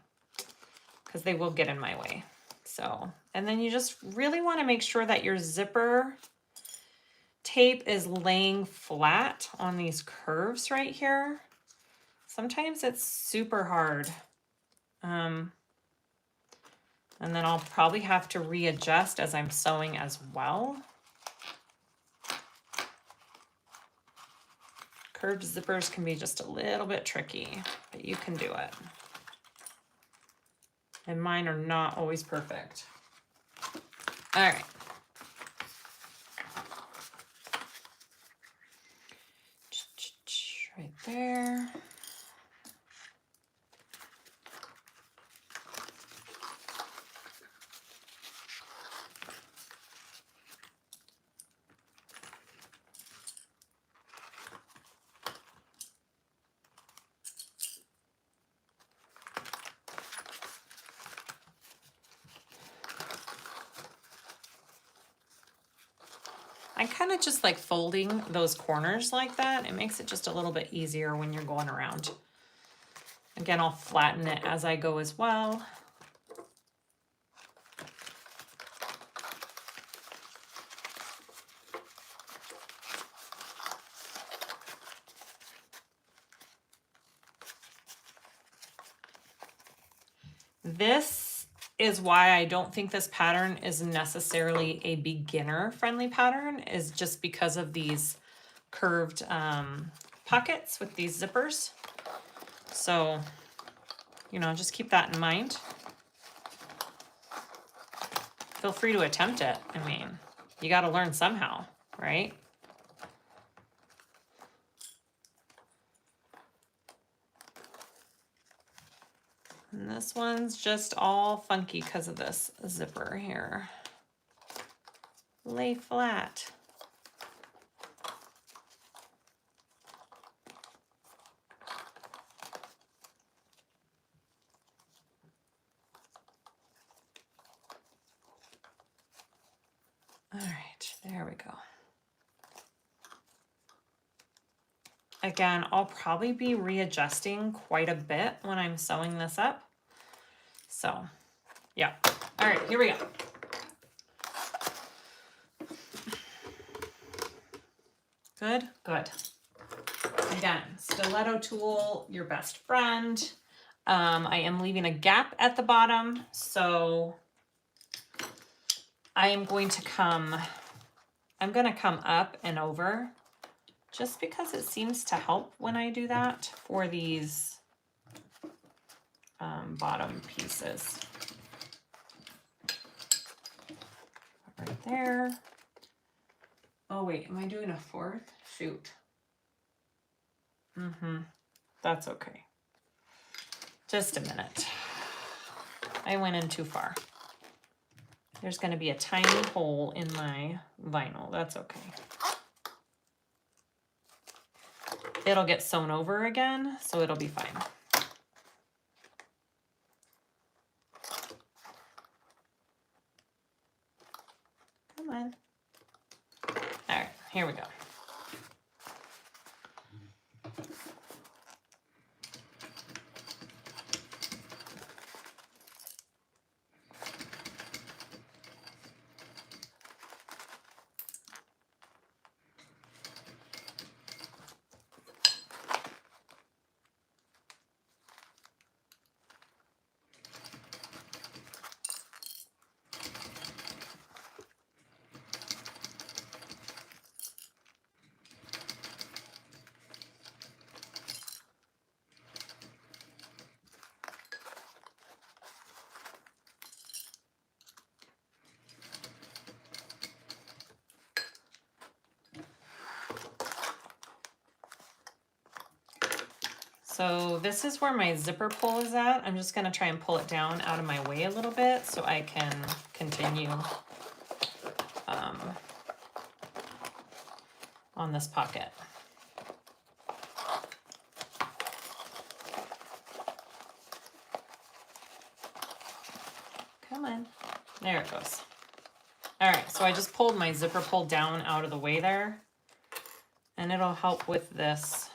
because they will get in my way. So, and then you just really wanna make sure that your zipper tape is laying flat on these curves right here. Sometimes it's super hard. And then I'll probably have to readjust as I'm sewing as well. Curved zippers can be just a little bit tricky, but you can do it. And mine are not always perfect. All right. Right there. I kind of just like folding those corners like that. It makes it just a little bit easier when you're going around. Again, I'll flatten it as I go as well. This is why I don't think this pattern is necessarily a beginner friendly pattern, is just because of these curved pockets with these zippers. So, you know, just keep that in mind. Feel free to attempt it. I mean, you got to learn somehow, right? And this one's just all funky because of this zipper here. Lay flat. All right, there we go. Again, I'll probably be readjusting quite a bit when I'm sewing this up. So, yeah. All right, here we go. Good, good. Again, stiletto tool, your best friend. I am leaving a gap at the bottom, so I'm going to come up and over just because it seems to help when I do that for these bottom pieces. Right there. Oh wait, am I doing a fourth? Shoot. That's okay. Just a minute. I went in too far. There's going to be a tiny hole in my vinyl. That's okay. It'll get sewn over again, so it'll be fine. Come on. All right, here we go. So this is where my zipper pull is at. I'm just going to try and pull it down out of my way a little bit so I can continue on this pocket. Come on. There it goes. All right, so I just pulled my zipper pull down out of the way there, and it'll help with this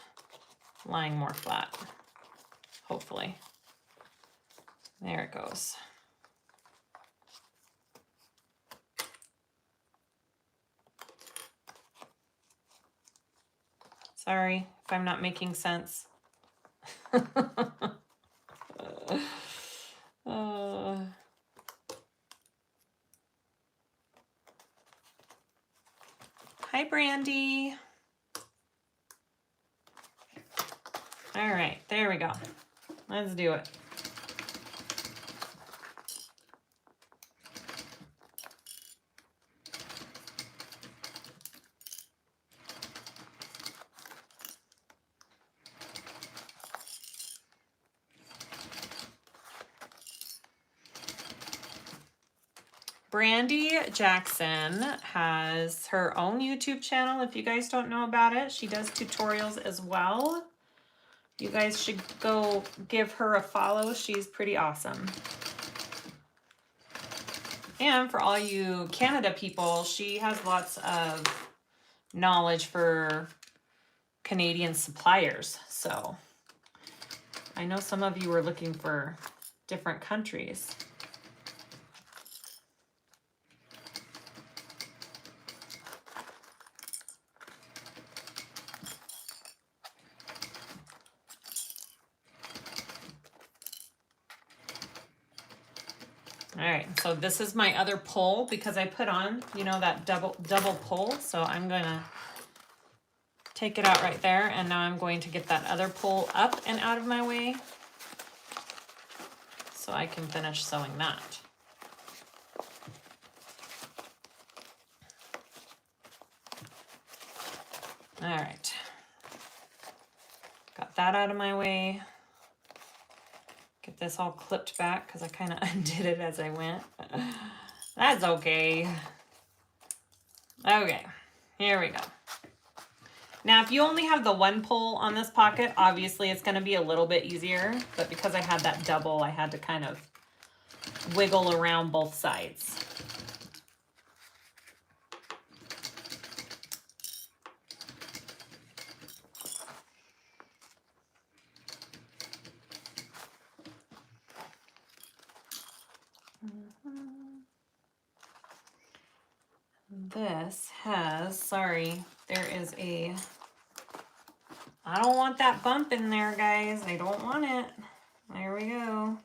lying more flat, hopefully. There it goes. Sorry if I'm not making sense. Hi, Brandy. All right, there we go. Let's do it. Brandy Jackson has her own YouTube channel. If you guys don't know about it, she does tutorials as well. You guys should go give her a follow. She's pretty awesome. And for all you Canada people, she has lots of knowledge for Canadian suppliers. So I know some of you were looking for different countries. All right, so this is my other pull because I put on, you know, that double pull. So I'm gonna take it out right there, and now I'm going to get that other pull up and out of my way so I can finish sewing that. All right, got that out of my way. Get this all clipped back because I kind of undid it as I went. That's okay. Okay, here we go. Now, if you only have the one pull on this pocket, obviously it's going to be a little bit easier. But because I had that double, I had to kind of wiggle around both sides. This has, sorry, there is a, I don't want that bump in there, guys. I don't want it. There we go.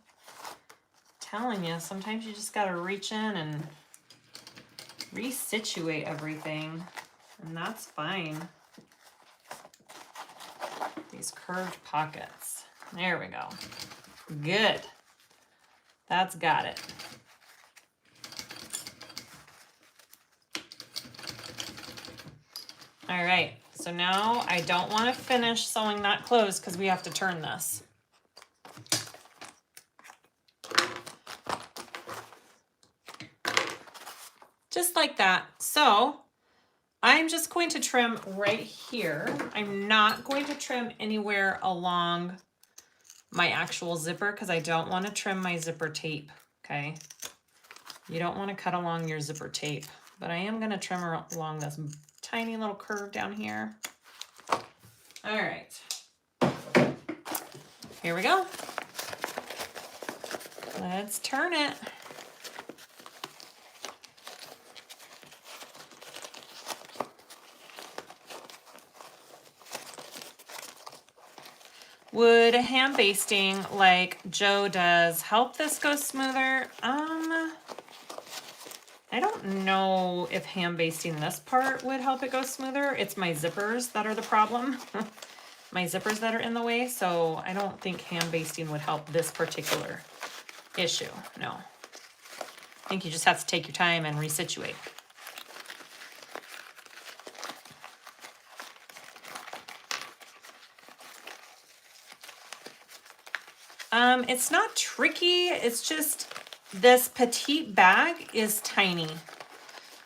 Telling you, sometimes you just gotta reach in and resituate everything, and that's fine. These curved pockets. There we go. Good. That's got it. All right, so now I don't want to finish sewing that closed because we have to turn this. Just like that. So I'm just going to trim right here. I'm not going to trim anywhere along my actual zipper because I don't want to trim my zipper tape, okay? You don't want to cut along your zipper tape, but I am going to trim along this tiny little curve down here. All right, here we go. Let's turn it. Would hand basting like Joe does help this go smoother? I don't know if hand basting this part would help it go smoother. It's my zippers that are the problem. My zippers that are in the way, so I don't think hand basting would help this particular issue, no. I think you just have to take your time and resituate. It's not tricky, it's just this petite bag is tiny.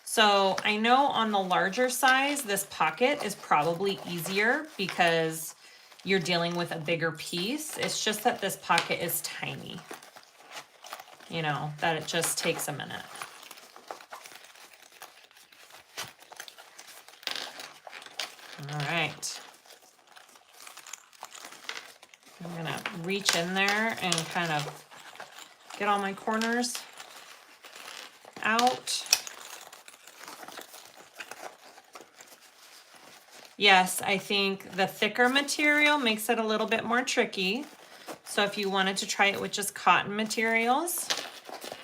So I know on the larger size, this pocket is probably easier because you're dealing with a bigger piece. It's just that this pocket is tiny. You know, that it just takes a minute. All right. I'm gonna reach in there and kind of get all my corners out. Yes, I think the thicker material makes it a little bit more tricky. So if you wanted to try it with just cotton materials,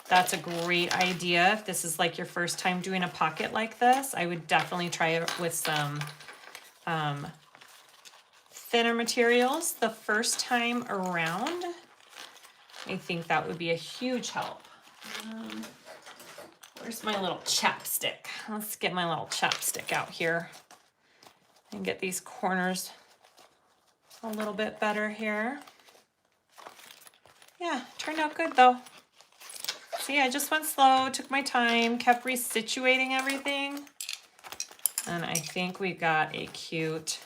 that's a great idea. If this is like your first time doing a pocket like this, I would definitely try it with some thinner materials the first time around. I think that would be a huge help. Where's my little chapstick? Let's get my little chapstick out here and get these corners a little bit better here. Yeah, turned out good though. See, I just went slow, took my time, kept resituating everything. And I think we got a cute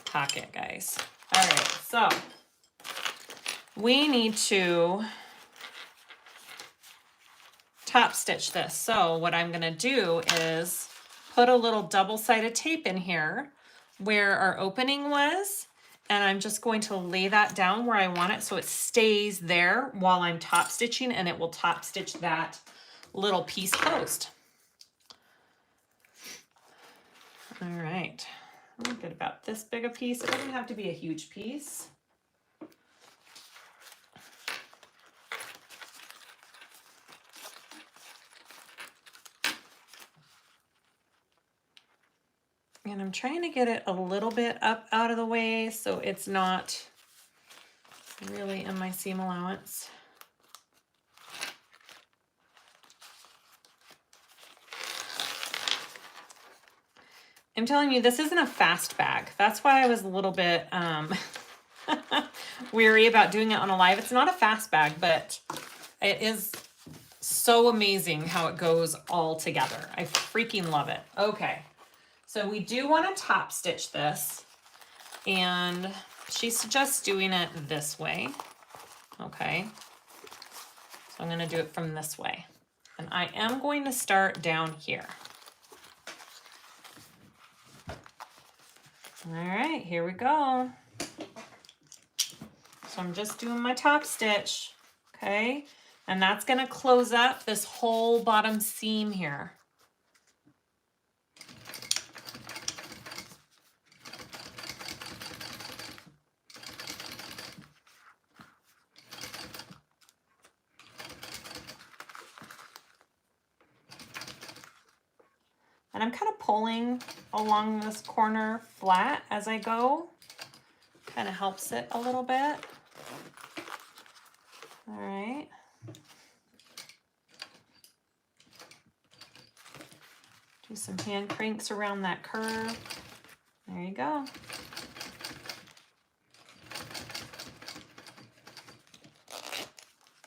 pocket, guys. All right, so we need to top stitch this. So what I'm gonna do is put a little double-sided tape in here where our opening was, and I'm just going to lay that down where I want it so it stays there while I'm top stitching, and it will top stitch that little piece closed. All right, I'll get about this big a piece. It doesn't have to be a huge piece. And I'm trying to get it a little bit up out of the way so it's not really in my seam allowance. I'm telling you, this isn't a fast bag. That's why I was a little bit weary about doing it on a live. It's not a fast bag, but it is so amazing how it goes all together. I freaking love it. Okay. So we do want to top stitch this, and she suggests doing it this way. Okay, so I'm going to do it from this way, and I am going to start down here. All right, here we go. So I'm just doing my top stitch, okay, and that's going to close up this whole bottom seam here. And I'm kind of pulling along this corner flat as I go. Kind of helps it a little bit. All right. Do some hand cranks around that curve. There you go.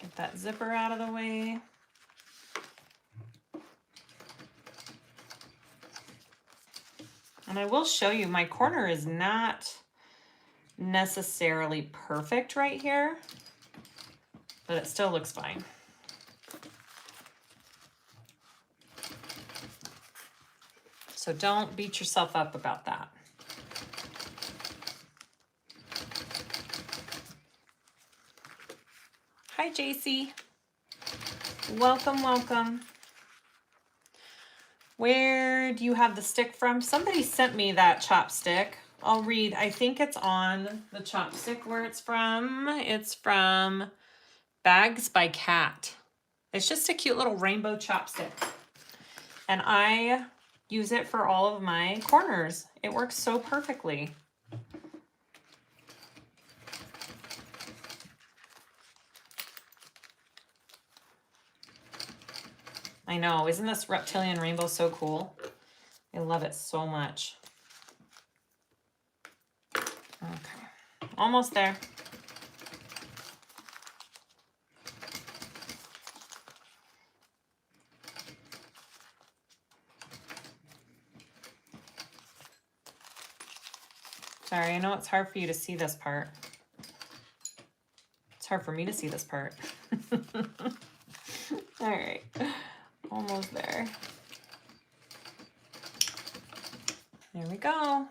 Get that zipper out of the way. And I will show you, my corner is not necessarily perfect right here, but it still looks fine. So don't beat yourself up about that. Hi, JC. Welcome, welcome. Where do you have the stick from? Somebody sent me that chopstick. I'll read. I think it's on the chopstick where it's from. It's from Bags by Cat. It's just a cute little rainbow chopstick. And I use it for all of my corners. It works so perfectly. I know, isn't this reptilian rainbow so cool? I love it so much. Okay, almost there. Sorry, I know it's hard for you to see this part. It's hard for me to see this part. All right. Almost there. There we go.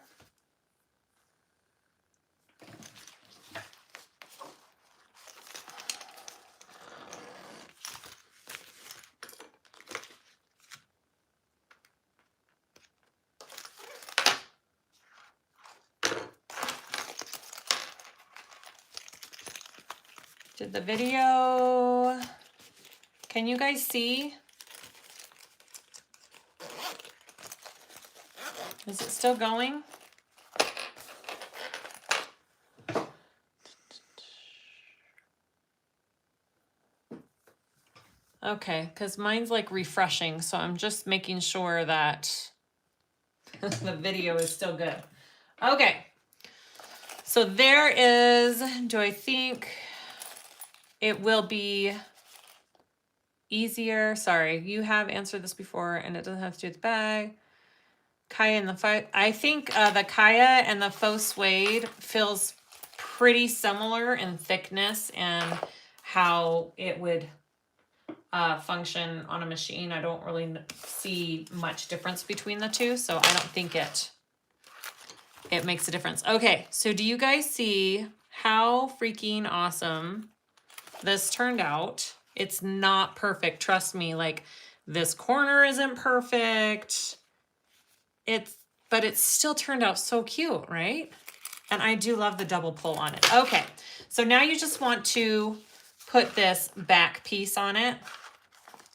Did the video, can you guys see? Is it still going? Okay, because mine's like refreshing, so I'm just making sure that the video is still good. Okay, so there is, do I think it will be easier. Sorry, you have answered this before, and it doesn't have to do with the bag. Kaya and the I think the Kaya and the faux suede feels pretty similar in thickness and how it would function on a machine. I don't really see much difference between the two, so I don't think it makes a difference. Okay, so do you guys see how freaking awesome this turned out? It's not perfect, trust me. Like, this corner isn't perfect. But it still turned out so cute, right? And I do love the double pull on it. Okay, so now you just want to put this back piece on it.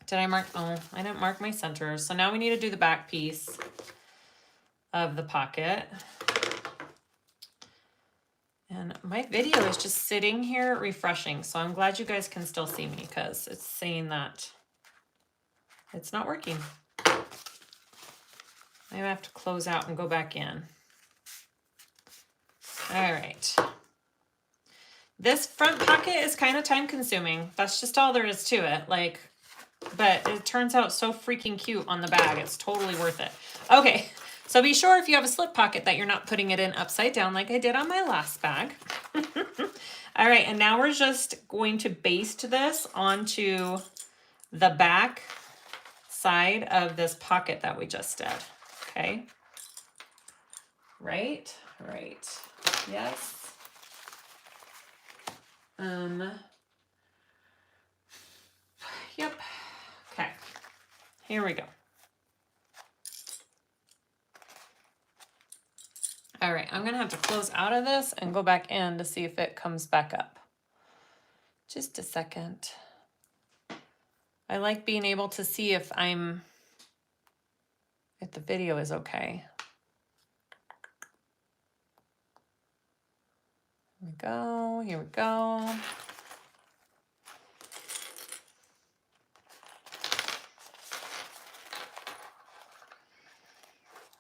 Did I mark? Oh, I didn't mark my centers. So now we need to do the back piece of the pocket. And my video is just sitting here refreshing. So I'm glad you guys can still see me because it's saying that it's not working. I have to close out and go back in. All right. This front pocket is kind of time consuming. That's just all there is to it. Like, but it turns out so freaking cute on the bag. It's totally worth it. Okay, so be sure if you have a slip pocket that you're not putting it in upside down like I did on my last bag. All right, and now we're just going to baste this onto the back side of this pocket that we just did. Okay. Right. Yes. Yep. Okay. Here we go. All right, I'm gonna have to close out of this and go back in to see if it comes back up. Just a second. I like being able to see if the video is okay. Here we go.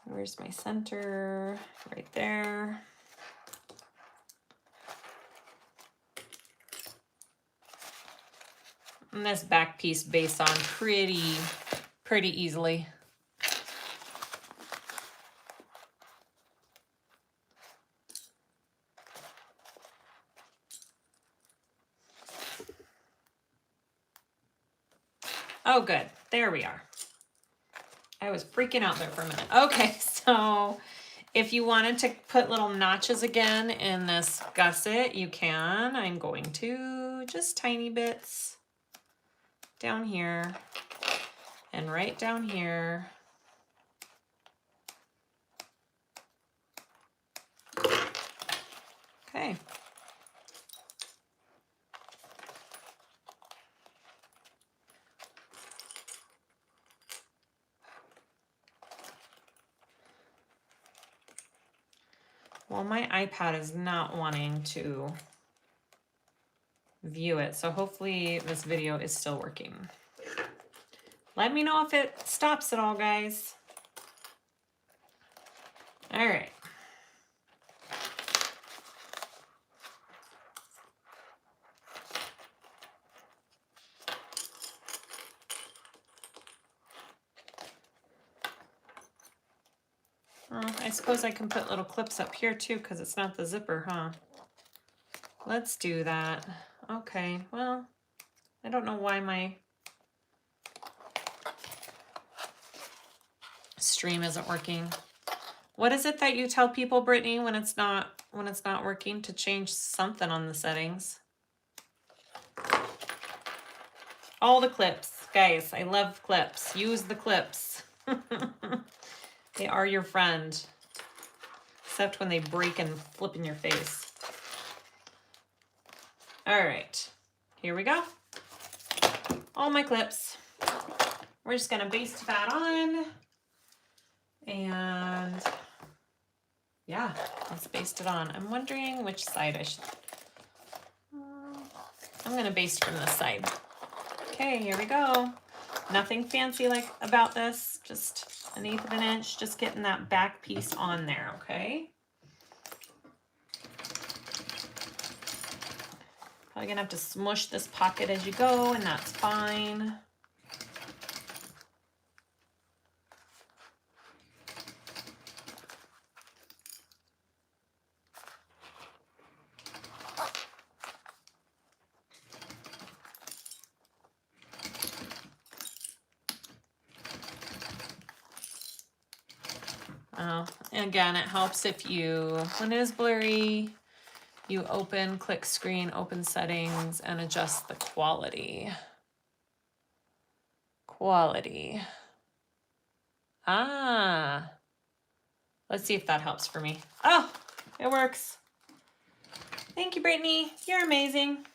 Where's my center? Right there. And this back piece based on pretty easily. Oh, good. There we are. I was freaking out there for a minute. Okay, so if you wanted to put little notches again in this gusset, you can. I'm going to just tiny bits down here and right down here. Okay. Well, my iPad is not wanting to view it, so hopefully this video is still working. Let me know if it stops at all, guys. All right. I suppose I can put little clips up here too because it's not the zipper, huh? Let's do that. Okay, well, I don't know why my stream isn't working. What is it that you tell people, Brittany, when it's not working, to change something on the settings? All the clips, guys. I love clips. Use the clips. They are your friend. Except when they break and flip in your face. All right, here we go. All my clips. We're just gonna baste that on. And yeah, let's baste it on. I'm wondering which side I should. I'm gonna baste from this side. Okay, here we go. Nothing fancy like about this, just 1/8 of an inch, just getting that back piece on there, okay? Probably gonna have to smush this pocket as you go, and that's fine. And again, it helps if you, when it is blurry, you open, click screen, open settings, and adjust the quality. Quality. Ah. Let's see if that helps for me. Oh, it works. Thank you, Brittany. You're amazing.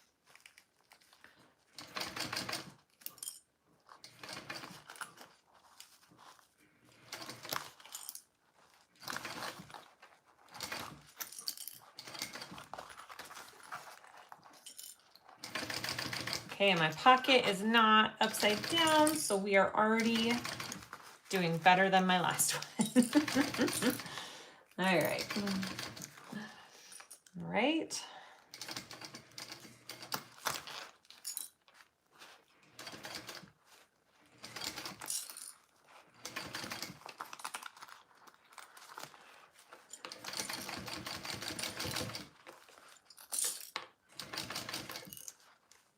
Okay, and my pocket is not upside down, so we are already doing better than my last one. All right. All right.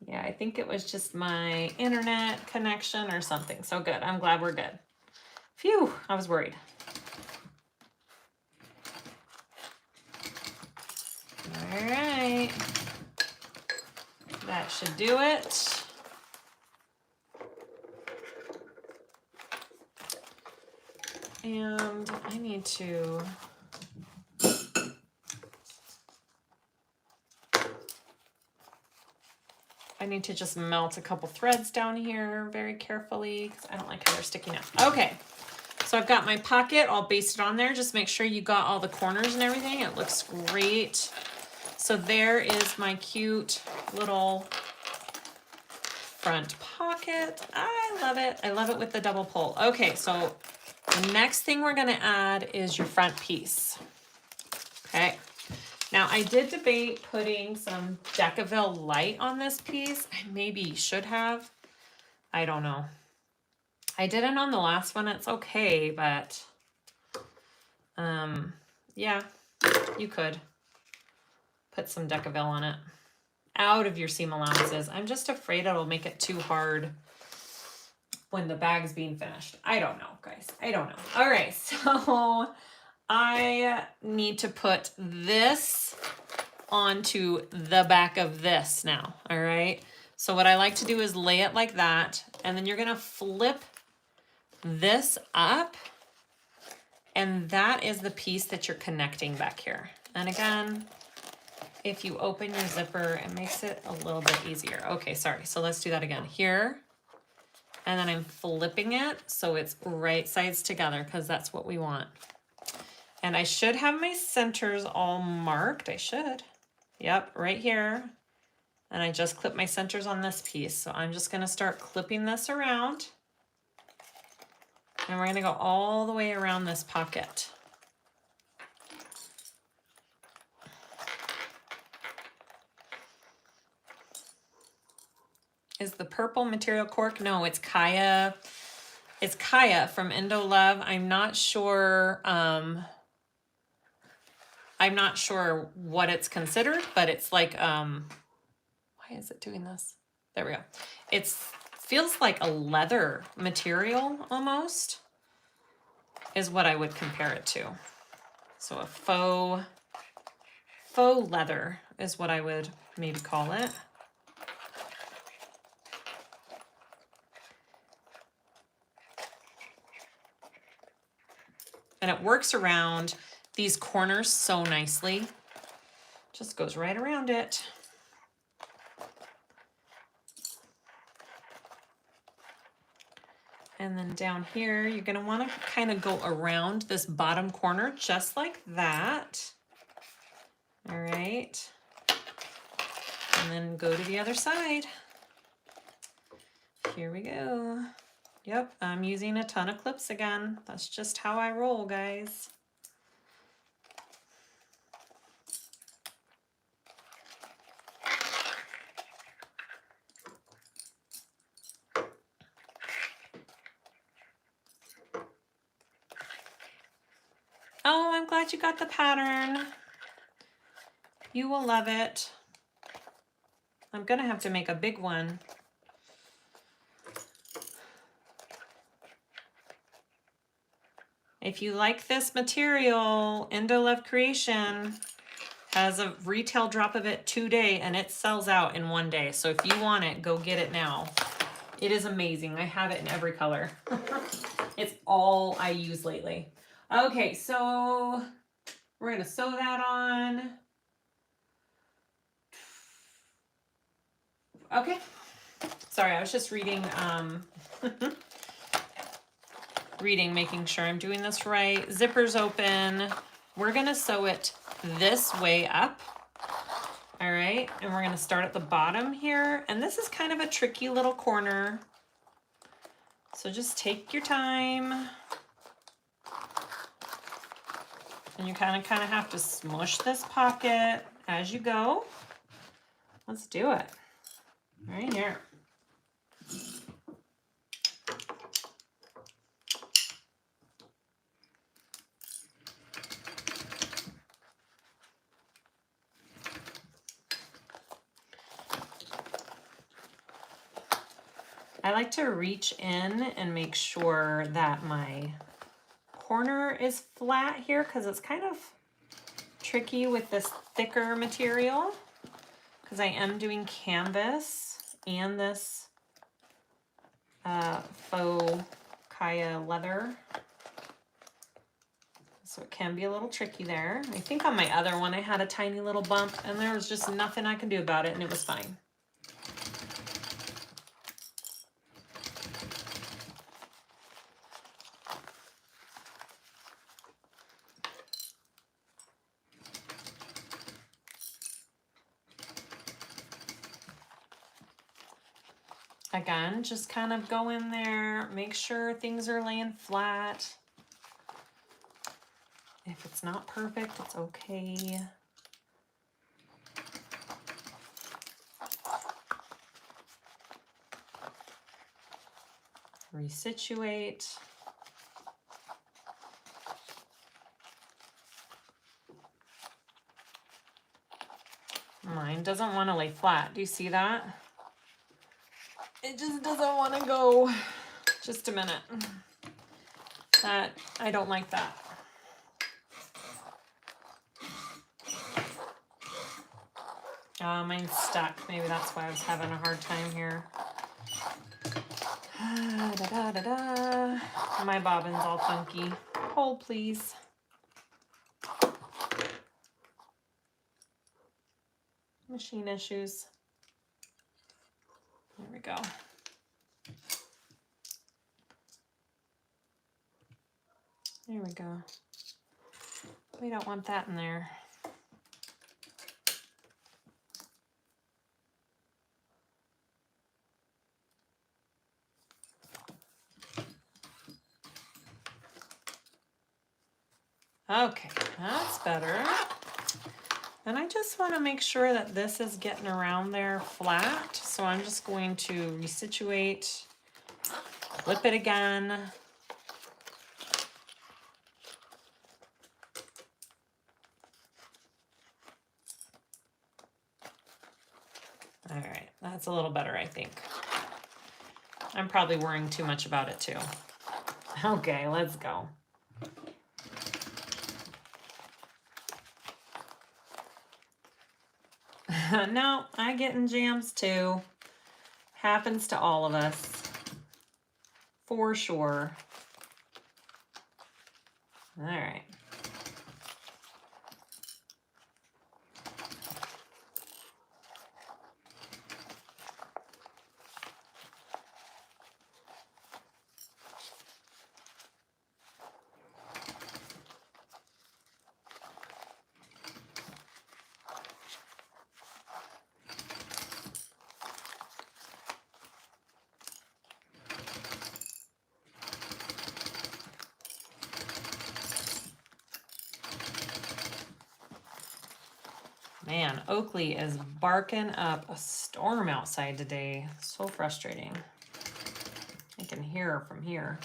Yeah, I think it was just my internet connection or something. So good. I'm glad we're good. Phew, I was worried. All right. That should do it. And I need to just melt a couple threads down here very carefully because I don't like how they're sticking out. Okay, so I've got my pocket all basted on there. Just make sure you got all the corners and everything. It looks great. So there is my cute little front pocket. I love it. I love it with the double pull. Okay, so the next thing we're gonna add is your front piece. Okay. Now, I did debate putting some Decaville light on this piece. I maybe should have. I don't know. I didn't on the last one. It's okay, but yeah, you could put some Decaville on it out of your seam allowances. I'm just afraid it'll make it too hard when the bag's being finished. I don't know, guys. I don't know. All right, so I need to put this onto the back of this now, all right? So what I like to do is lay it like that, and then you're gonna flip this up, and that is the piece that you're connecting back here. And again, if you open your zipper, it makes it a little bit easier. Okay, sorry, so let's do that again. Here, and then I'm flipping it so it's right sides together because that's what we want. And I should have my centers all marked. I should. Yep, right here. And I just clipped my centers on this piece. So I'm just gonna start clipping this around. And we're gonna go all the way around this pocket. Is the purple material cork? No, it's Kaya. It's Kaya from Indo Love. I'm not sure what it's considered, but it's like why is it doing this? There we go. It feels like a leather material almost is what I would compare it to. So a faux leather is what I would maybe call it. And it works around these corners so nicely. Just goes right around it. And then down here, you're gonna wanna kind of go around this bottom corner just like that. All right. And then go to the other side. Here we go. Yep, I'm using a ton of clips again. That's just how I roll, guys. Oh, I'm glad you got the pattern. You will love it. I'm gonna have to make a big one. If you like this material, Indo Love Creation has a retail drop of it today and it sells out in 1 day. So if you want it, go get it now. It is amazing. I have it in every color. It's all I use lately. Okay, so we're gonna sew that on. Okay. Sorry, I was just reading, making sure I'm doing this right. Zipper's open. We're gonna sew it this way up. All right, and we're gonna start at the bottom here. And this is kind of a tricky little corner. So just take your time. And you kind of have to smush this pocket as you go. Let's do it. Right here. I like to reach in and make sure that my corner is flat here because it's kind of tricky with this thicker material because I am doing canvas and this faux Kaya leather. So it can be a little tricky there. I think on my other one I had a tiny little bump and there was just nothing I could do about it and it was fine. Again, just kind of go in there, make sure things are laying flat. If it's not perfect, it's okay. Resituate. Mine doesn't want to lay flat. Do you see that? It just doesn't want to go. Just a minute. That, I don't like that. Mine's stuck. Maybe that's why I was having a hard time here. My bobbin's all funky. Hold, please. Machine issues. There we go. There we go. We don't want that in there. Okay, that's better. And I just want to make sure that this is getting around there flat. So I'm just going to resituate, clip it again. All right, that's a little better, I think. I'm probably worrying too much about it too. Okay, let's go. No, I get in jams too. Happens to all of us. For sure. All right. Man, Oakley is barking up a storm outside today. So frustrating. I can hear her from here.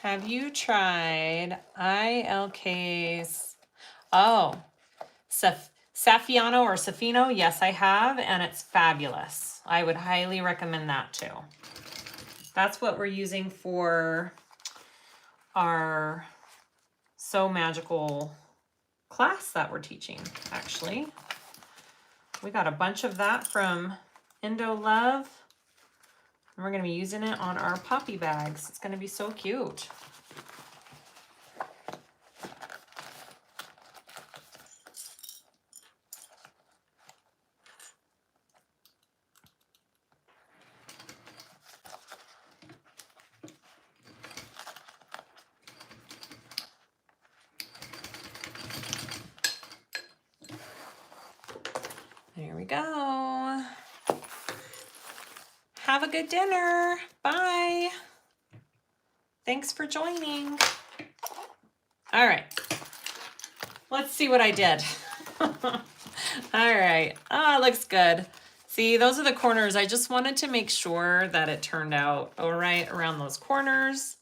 have you tried ILK's, oh, Saffiano or Safino? Yes, I have, and it's fabulous. I would highly recommend that too. That's what we're using for our So Magical class that we're teaching, actually. We got a bunch of that from Indo Love, and we're going to be using it on our poppy bags. It's going to be so cute. There we go. Have a good dinner. Bye. Thanks for joining. All right. Let's see what I did. All right. Ah, it looks good. See, those are the corners. I just wanted to make sure that it turned out all right around those corners.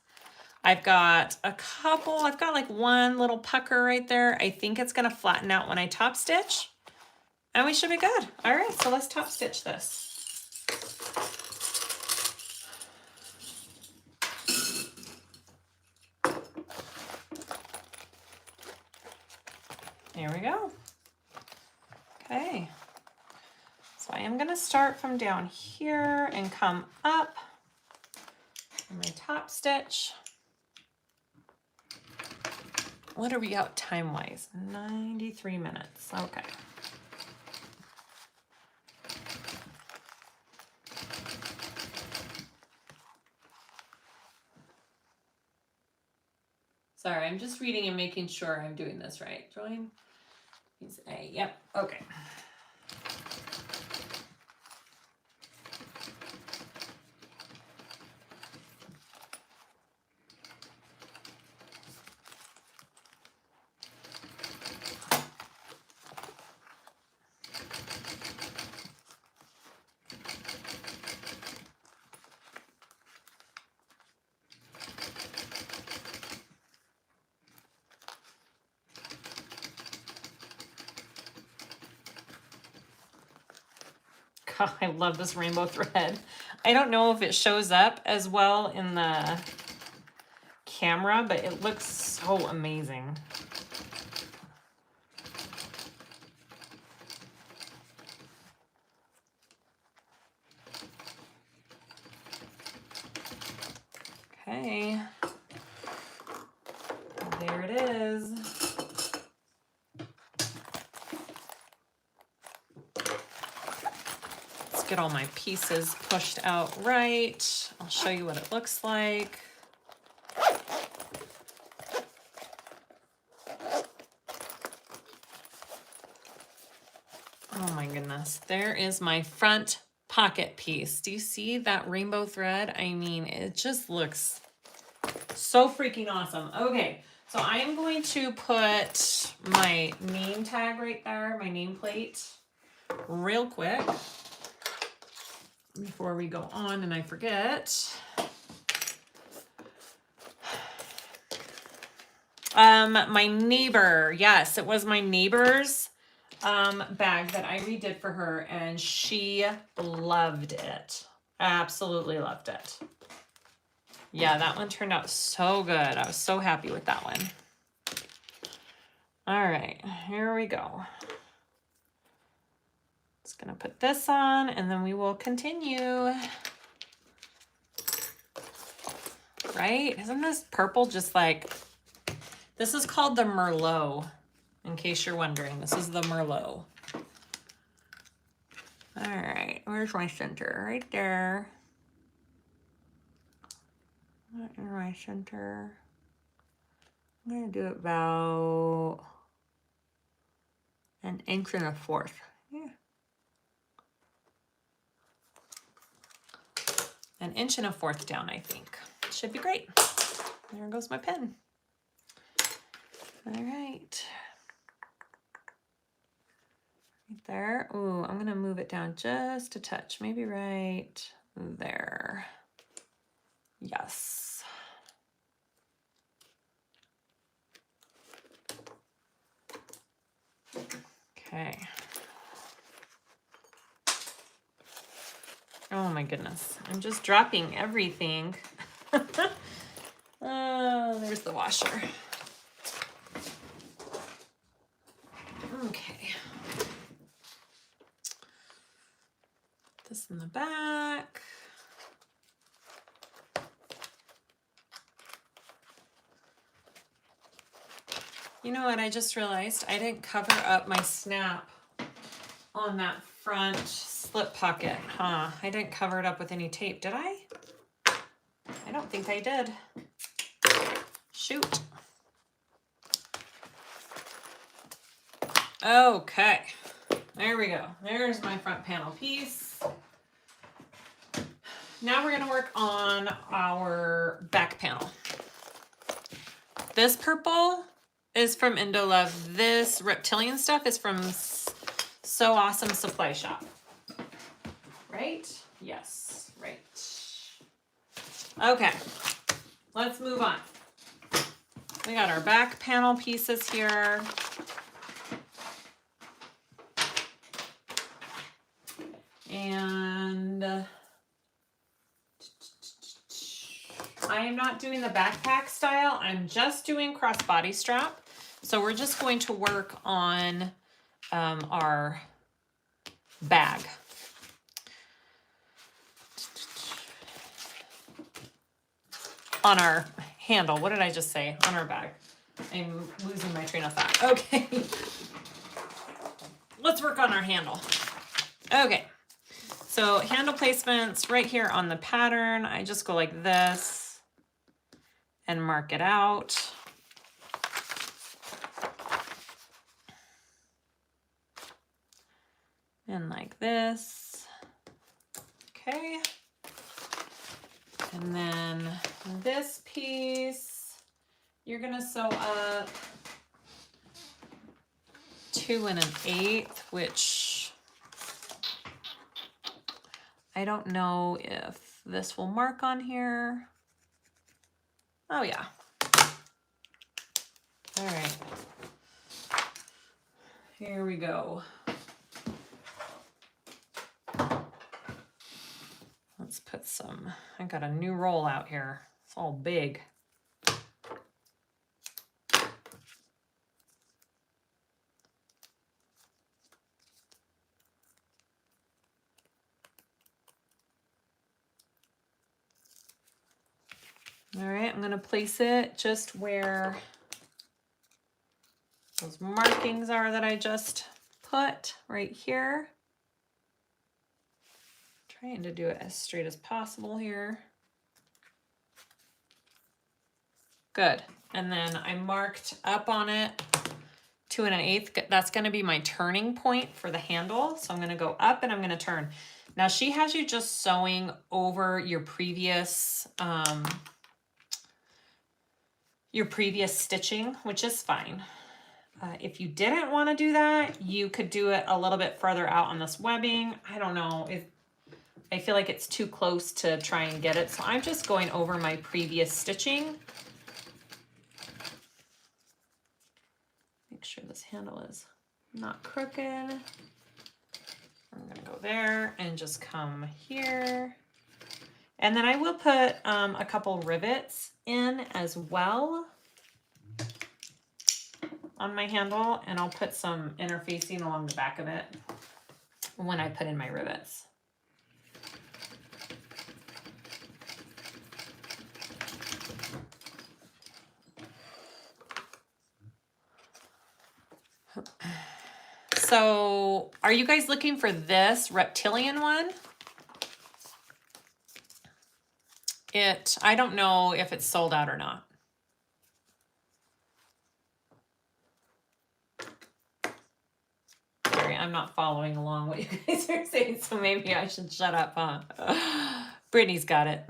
I've got a couple, I've got like one little pucker right there. I think it's gonna flatten out when I top stitch. And we should be good. All right, so let's top stitch this. There we go. Okay. So I am gonna start from down here and come up in my top stitch. What are we out time-wise? 93 minutes, okay. Sorry, I'm just reading and making sure I'm doing this right. Join is A, yep, okay. God, I love this rainbow thread. I don't know if it shows up as well in the camera, but it looks so amazing. Okay, there it is. Let's get all my pieces pushed out right. I'll show you what it looks like. Oh my goodness, there is my front pocket piece. Do you see that rainbow thread? I mean, it just looks so freaking awesome. Okay, so I am going to put my name tag right there, my nameplate, real quick before we go on and I forget. My neighbor, yes, it was my neighbor's bag that I redid for her, and she loved it. Absolutely loved it. Yeah, that one turned out so good. I was so happy with that one. All right, here we go. Just gonna put this on and then we will continue. Right? Isn't this purple just like, this is called the Merlot, in case you're wondering. This is the Merlot. All right, where's my center? Right there. In my center. I'm gonna do about 1 1/4 inches. Yeah. 1 1/4 inches down, I think. Should be great. There goes my pen. All right. Right there. Ooh, I'm gonna move it down just a touch, maybe right there. Yes. Okay. Oh my goodness. I'm just dropping everything. Oh, there's the washer. Okay. This in the back. You know what? I just realized I didn't cover up my snap on that front slip pocket, huh? I didn't cover it up with any tape, did I? I don't think I did. Shoot. Okay, there we go. There's my front panel piece. Now we're gonna work on our back panel. This purple is from Indolove. This reptilian stuff is from So Awesome Supply Shop. Right? Yes, right. Okay, let's move on. We got our back panel pieces here. And I am not doing the backpack style. I'm just doing crossbody strap. So we're just going to work on our bag. On our handle. What did I just say? On our bag. I'm losing my train of thought. Okay. Let's work on our handle. Okay. So handle placements right here on the pattern. I just go like this and mark it out. And like this. Okay. And then this piece, you're gonna sew up 2 1/8, which I don't know if this will mark on here. Oh yeah. All right. Here we go. Let's put some, I got a new roll out here. It's all big. All right, I'm gonna place it just where those markings are that I just put right here. Trying to do it as straight as possible here. Good. And then I marked up on it 2 1/8. That's going to be my turning point for the handle. So I'm going to go up and I'm going to turn. Now she has you just sewing over your previous stitching, which is fine. If you didn't want to do that, you could do it a little bit further out on this webbing. I don't know if I feel like it's too close to try and get it. So I'm just going over my previous stitching. Make sure this handle is not crooked. I'm gonna go there and just come here. And then I will put a couple rivets in as well on my handle, and I'll put some interfacing along the back of it when I put in my rivets. So are you guys looking for this reptilian one? I don't know if it's sold out or not. Sorry, I'm not following along what you guys are saying, so maybe I should shut up, huh? Brittany's got it.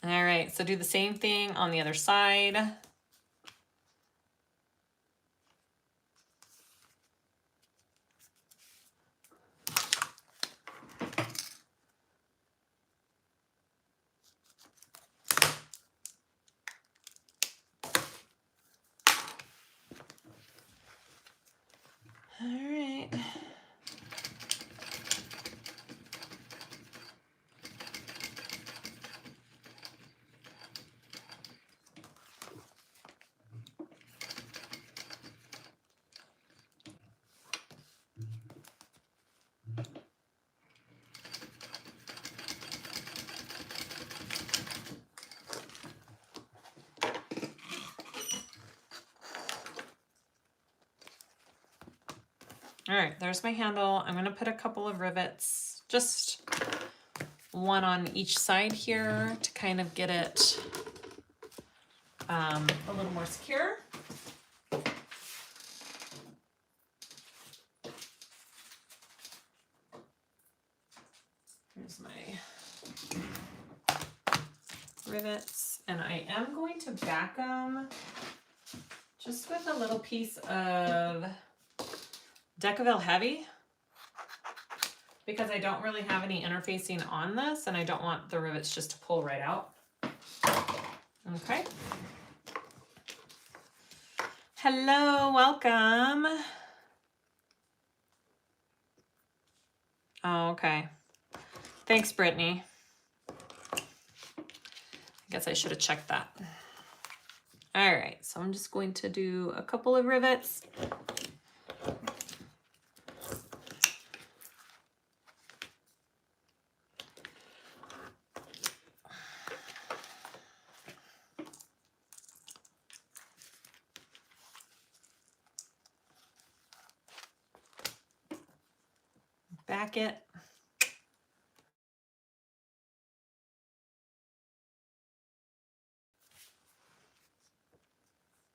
All right, so do the same thing on the other side. All right, there's my handle. I'm gonna put a couple of rivets, just one on each side here to kind of get it a little more secure. Here's my rivets, and I am going to back them just with a little piece of Decaville Heavy, because I don't really have any interfacing on this and I don't want the rivets just to pull right out. Okay. Hello, welcome. Oh, okay. Thanks, Brittany. I guess I should have checked that. All right, so I'm just going to do a couple of rivets. Back it.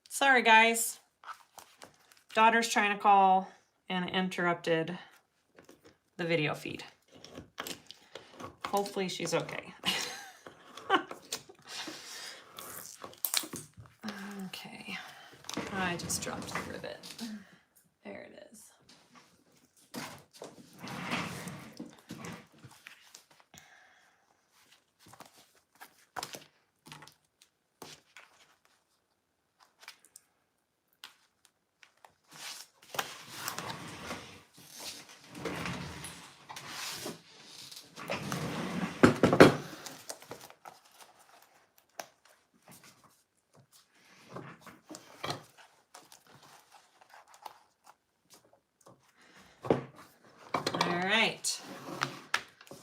Sorry, guys. Daughter's trying to call and interrupted the video feed. Hopefully she's okay. Okay. I just dropped the rivet. There it is.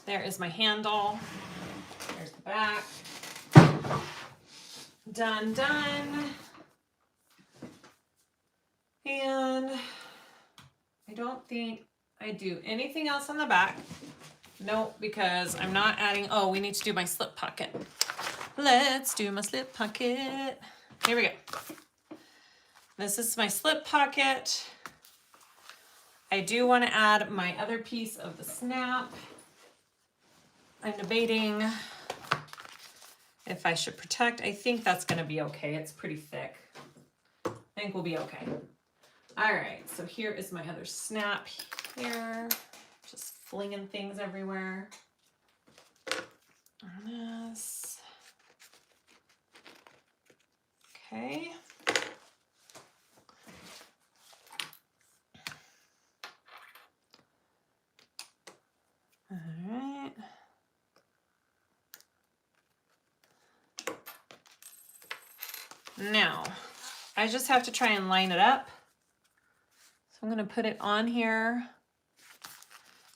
There is my handle. There's the back. Done, done. And I don't think I do anything else on the back. Nope, because I'm not adding, oh, we need to do my slip pocket. Let's do my slip pocket. Here we go. This is my slip pocket. I do want to add my other piece of the snap. I'm debating if I should protect. I think that's going to be okay. It's pretty thick. I think we'll be okay. All right, so here is my other snap here. Just flinging things everywhere. On this. Okay. All right. Now, I just have to try and line it up. So I'm going to put it on here.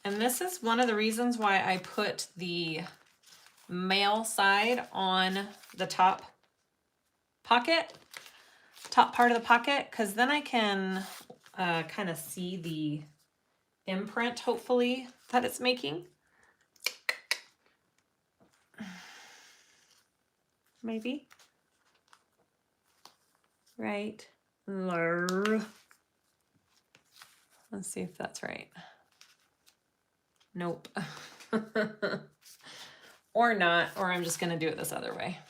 And this is one of the reasons why I put the male side on the top pocket, top part of the pocket, because then I can kind of see the imprint, hopefully, that it's making. Maybe. Right. Let's see if that's right. Nope. Or not, or I'm just going to do it this other way.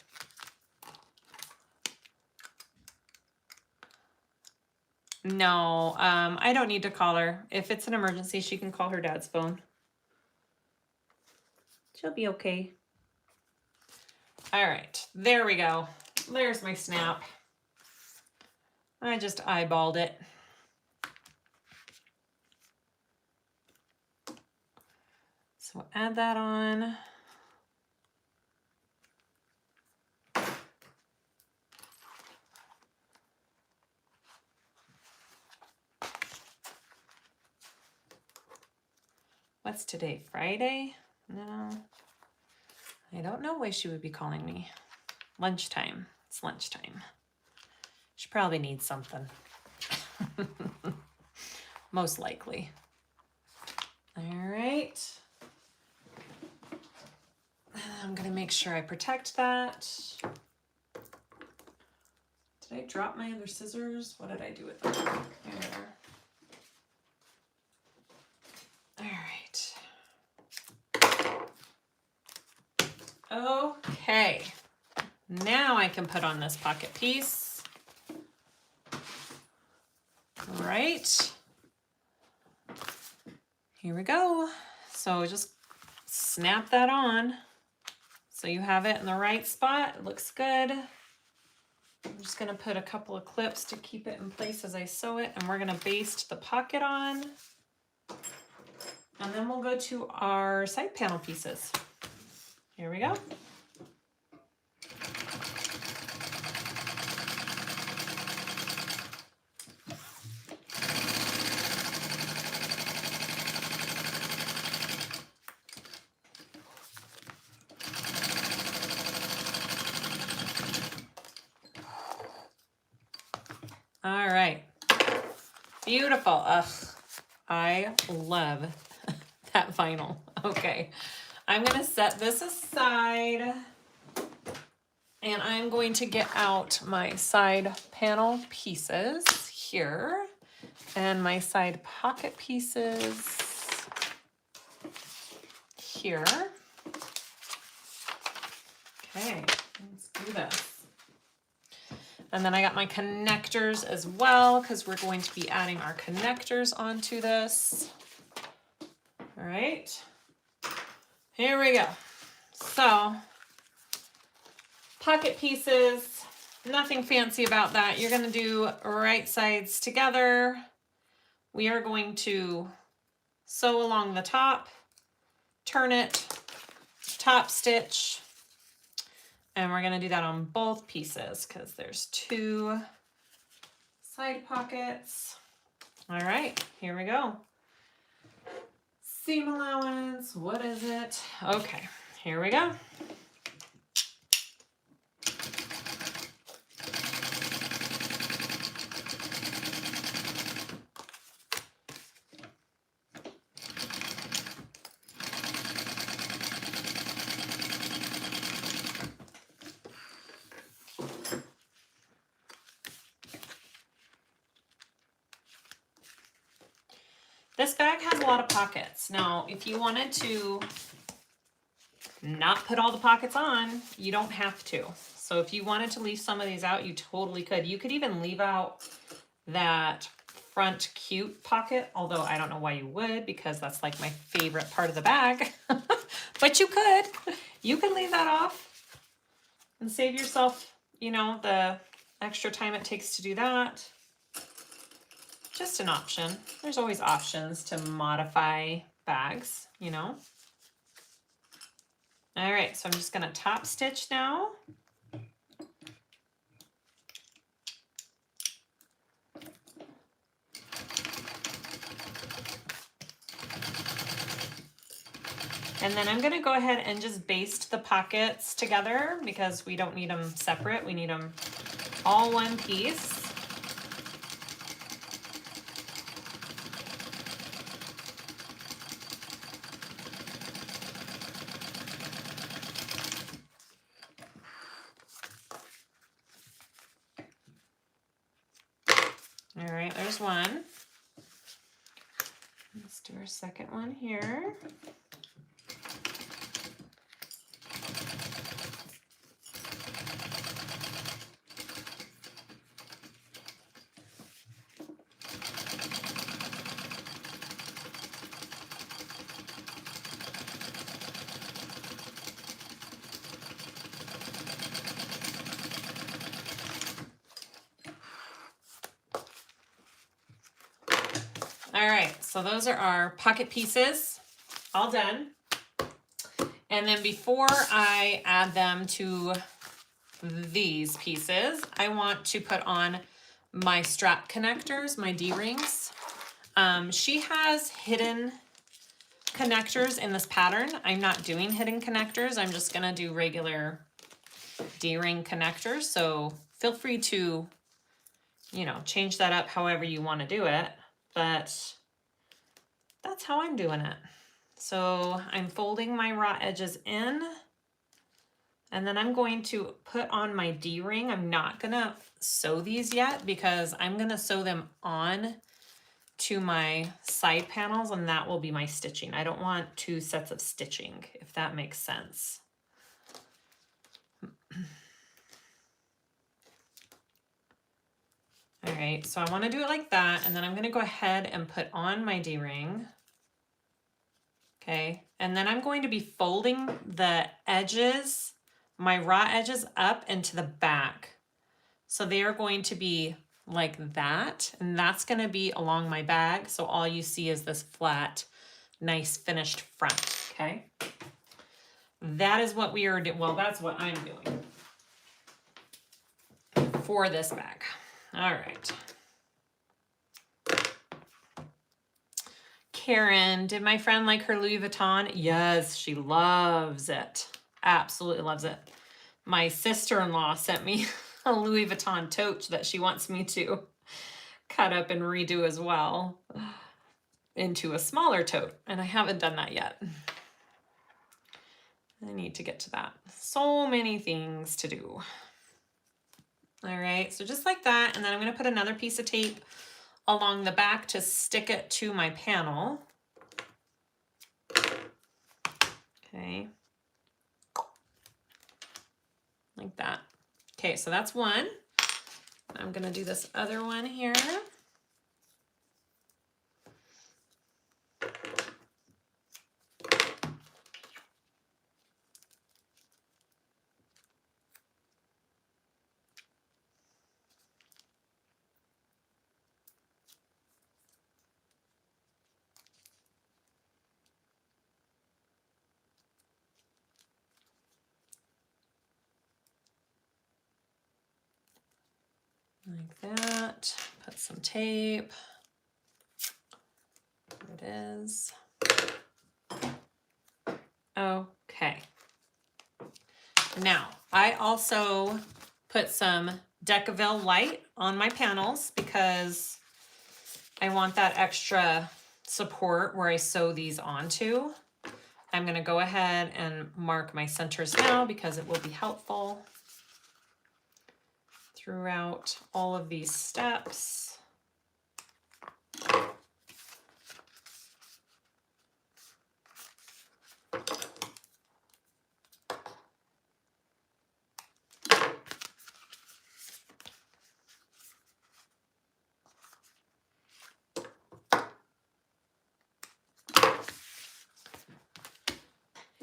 No, I don't need to call her. If it's an emergency, she can call her dad's phone. She'll be okay. All right, there we go. There's my snap. I just eyeballed it. So add that on. What's today, Friday? No, I don't know why she would be calling me. Lunchtime, it's lunchtime. She probably needs something. most likely. All right. I'm gonna make sure I protect that. Did I drop my other scissors? What did I do with them? There. All right. Okay. Now I can put on this pocket piece. All right. Here we go. So just snap that on so you have it in the right spot. It looks good. I'm just gonna put a couple of clips to keep it in place as I sew it, and we're gonna baste the pocket on. And then we'll go to our side panel pieces. Here we go. All right, beautiful. Ugh, I love that vinyl. Okay, I'm gonna set this aside and I'm going to get out my side panel pieces here and my side pocket pieces here. Okay, let's do this. And then I got my connectors as well, because we're going to be adding our connectors onto this. All right, here we go. So, pocket pieces, nothing fancy about that. You're gonna do right sides together. We are going to sew along the top, turn it, top stitch, and we're gonna do that on both pieces because there's two side pockets. All right, here we go. Seam allowance, what is it? Okay, here we go. This bag has a lot of pockets. Now, if you wanted to not put all the pockets on, you don't have to. So if you wanted to leave some of these out, you totally could. You could even leave out that front cute pocket, although I don't know why you would, because that's like my favorite part of the bag. But you could. You could leave that off and save yourself, you know, the extra time it takes to do that. Just an option. There's always options to modify bags, you know. All right, so I'm just gonna top stitch now. And then I'm gonna go ahead and just baste the pockets together because we don't need them separate. We need them all one piece. All right, there's one. Let's do our second one here. All right, so those are our pocket pieces, all done. And then before I add them to these pieces, I want to put on my strap connectors, my D-rings. She has hidden connectors in this pattern. I'm not doing hidden connectors. I'm just gonna do regular D-ring connectors. So feel free to, you know, change that up however you want to do it. But that's how I'm doing it. So I'm folding my raw edges in, and then I'm going to put on my D-ring. I'm not gonna sew these yet because I'm gonna sew them on to my side panels, and that will be my stitching. I don't want 2 sets of stitching, if that makes sense. All right, so I want to do it like that, and then I'm going to go ahead and put on my D-ring. Okay, and then I'm going to be folding the edges, my raw edges, up into the back. So they are going to be like that, and that's going to be along my bag. So all you see is this flat, nice finished front. Okay, that is what we are doing. Well, that's what I'm doing for this bag. All right. Karen, did my friend like her Louis Vuitton? Yes, she loves it. Absolutely loves it. My sister-in-law sent me a Louis Vuitton tote that she wants me to cut up and redo as well into a smaller tote, and I haven't done that yet. I need to get to that. So many things to do. All right, so just like that, and then I'm going to put another piece of tape along the back to stick it to my panel. Okay. Like that. Okay, so that's one. I'm going to do this other one here. Like that. Put some tape. There it is. Okay. Now, I also put some Decaville Light on my panels because I want that extra support where I sew these onto. I'm going to go ahead and mark my centers now because it will be helpful throughout all of these steps.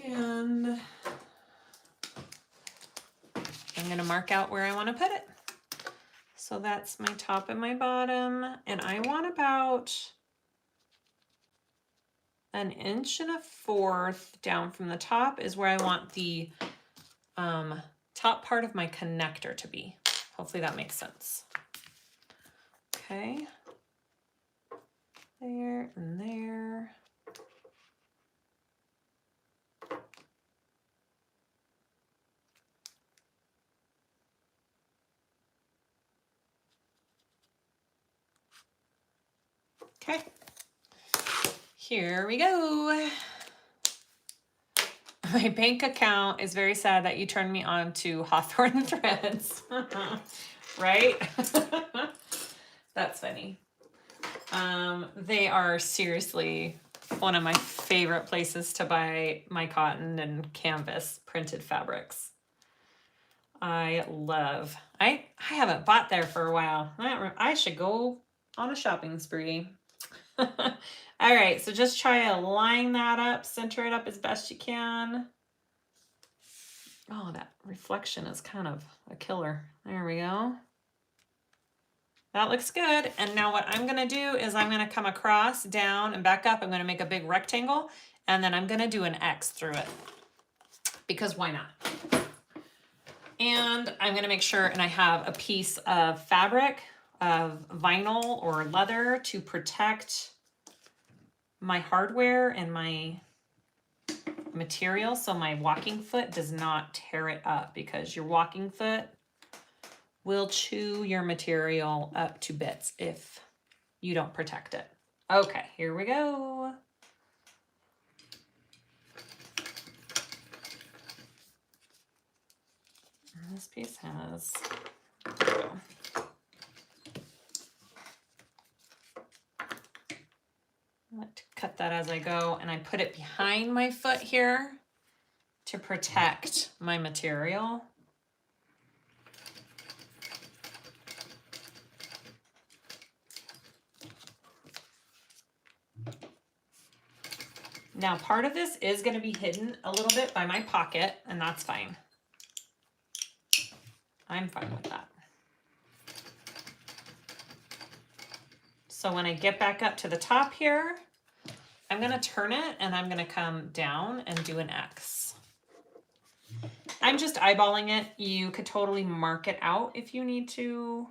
And I'm going to mark out where I want to put it. So that's my top and my bottom, and I want about 1 1/4 inches down from the top is where I want the top part of my connector to be. Hopefully that makes sense. Okay, there and there. Okay, here we go. My bank account is very sad that you turned me on to Hawthorne threads. Right? That's funny. They are seriously one of my favorite places to buy my cotton and canvas printed fabrics. I haven't bought there for a while. I should go on a shopping spree. All right, so just try to line that up, center it up as best you can. Oh, that reflection is kind of a killer. There we go. That looks good. And now what I'm gonna do is I'm gonna come across, down, and back up. I'm gonna make a big rectangle, and then I'm gonna do an X through it, because why not? And I'm gonna make sure, and I have a piece of fabric, of vinyl or leather to protect my hardware and my material so my walking foot does not tear it up, because your walking foot will chew your material up to bits if you don't protect it. Okay, here we go. this piece has, I like to cut that as I go, and I put it behind my foot here to protect my material. Now, part of this is going to be hidden a little bit by my pocket, and that's fine. I'm fine with that. So when I get back up to the top here, I'm going to turn it and I'm going to come down and do an X. I'm just eyeballing it. You could totally mark it out if you need to.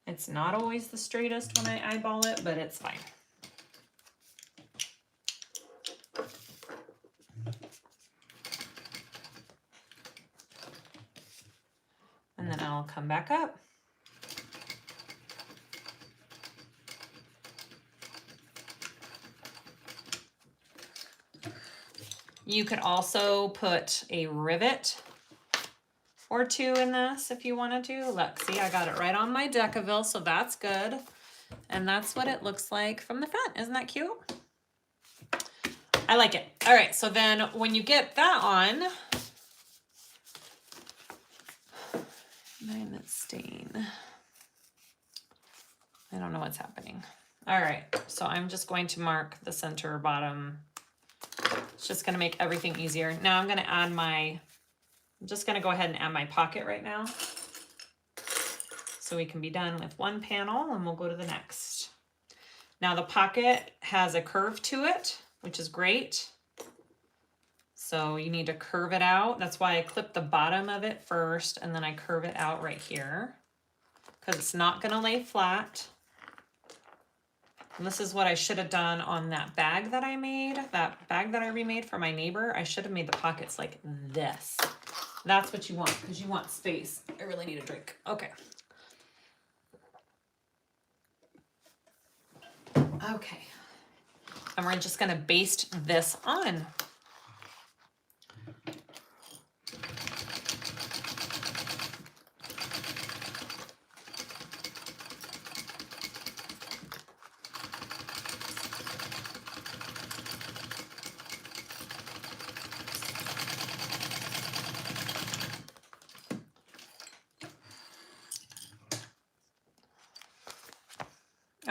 It's not always the straightest when I eyeball it, but it's fine. And then I'll come back up. You could also put a rivet or two in this if you wanted to. Look, see, I got it right on my Decaville, so that's good. And that's what it looks like from the front. Isn't that cute? I like it. All right, so then when you get that on, that stain. I don't know what's happening. All right, so I'm just going to mark the center bottom. It's just gonna make everything easier. Now I'm gonna add I'm just gonna go ahead and add my pocket right now. So we can be done with one panel and we'll go to the next. Now the pocket has a curve to it, which is great. So you need to curve it out. That's why I clip the bottom of it first and then I curve it out right here because it's not gonna lay flat. And this is what I should have done on that bag that I made, that bag that I remade for my neighbor. I should have made the pockets like this. That's what you want because you want space. I really need a drink. Okay. Okay. And we're just gonna baste this on.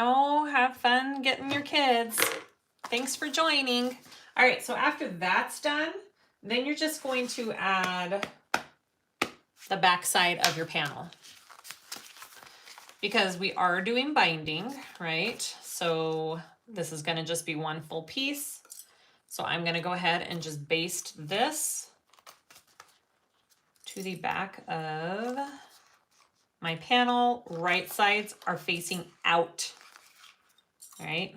Oh, have fun getting your kids. Thanks for joining. All right, so after that's done, then you're just going to add the back side of your panel. Because we are doing binding, right? So this is gonna just be one full piece. So I'm gonna go ahead and just baste this to the back of my panel. Right sides are facing out. All right.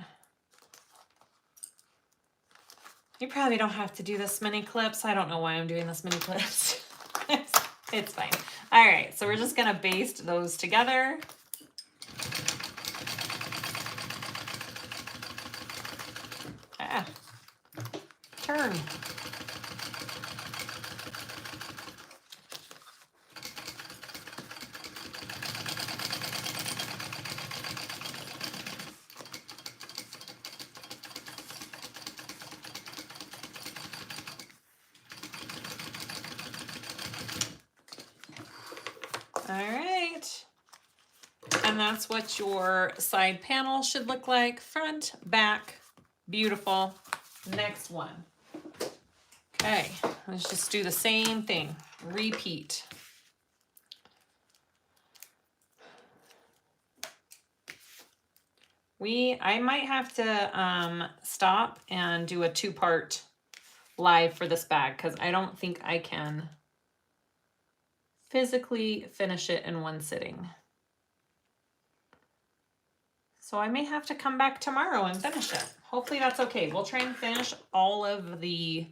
You probably don't have to do this many clips. I don't know why I'm doing this many clips. It's fine. All right, so we're just gonna baste those together. Turn. All right, and that's what your side panel should look like. Front, back, beautiful. Next one. Okay, let's just do the same thing. Repeat. I might have to stop and do a two-part live for this bag because I don't think I can physically finish it in one sitting. So I may have to come back tomorrow and finish it. Hopefully that's okay. We'll try and finish all of the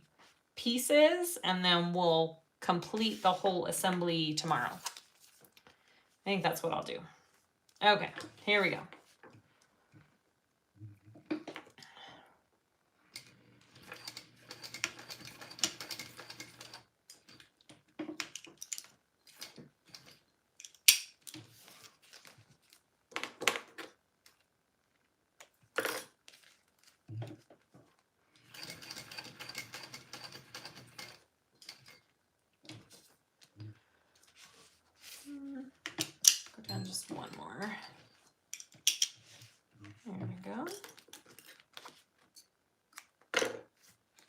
pieces and then we'll complete the whole assembly tomorrow. I think that's what I'll do. Okay, here we go. more. There we go.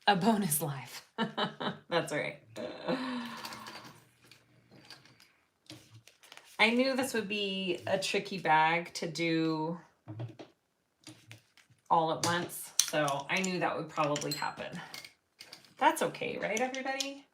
A bonus life. That's right. I knew this would be a tricky bag to do all at once, so I knew that would probably happen. That's okay, right, everybody?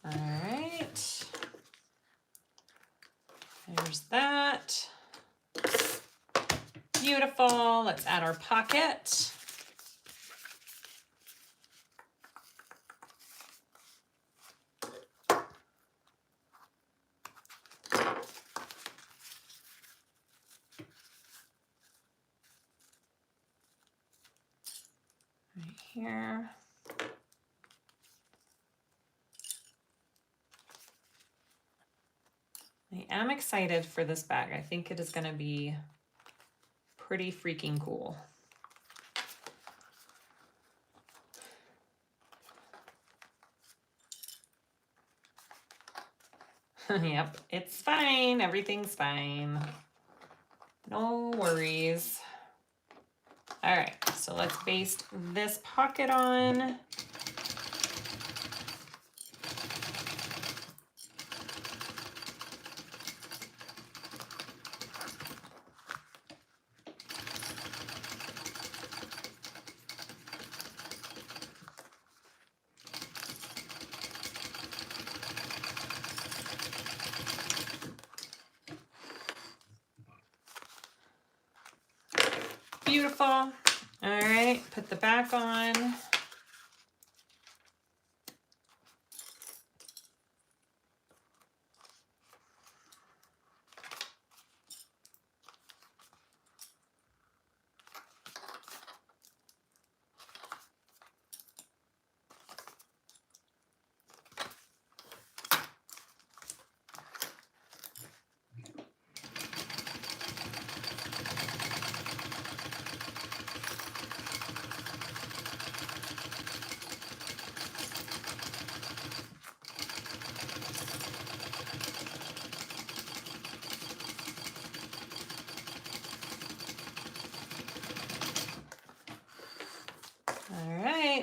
All right, there's that. Beautiful, let's add our pocket. Right here. I am excited for this bag. I think it is going to be pretty freaking cool. Yep, it's fine. Everything's fine. No worries. All right, so let's baste this pocket on. Beautiful. All right, put the back on.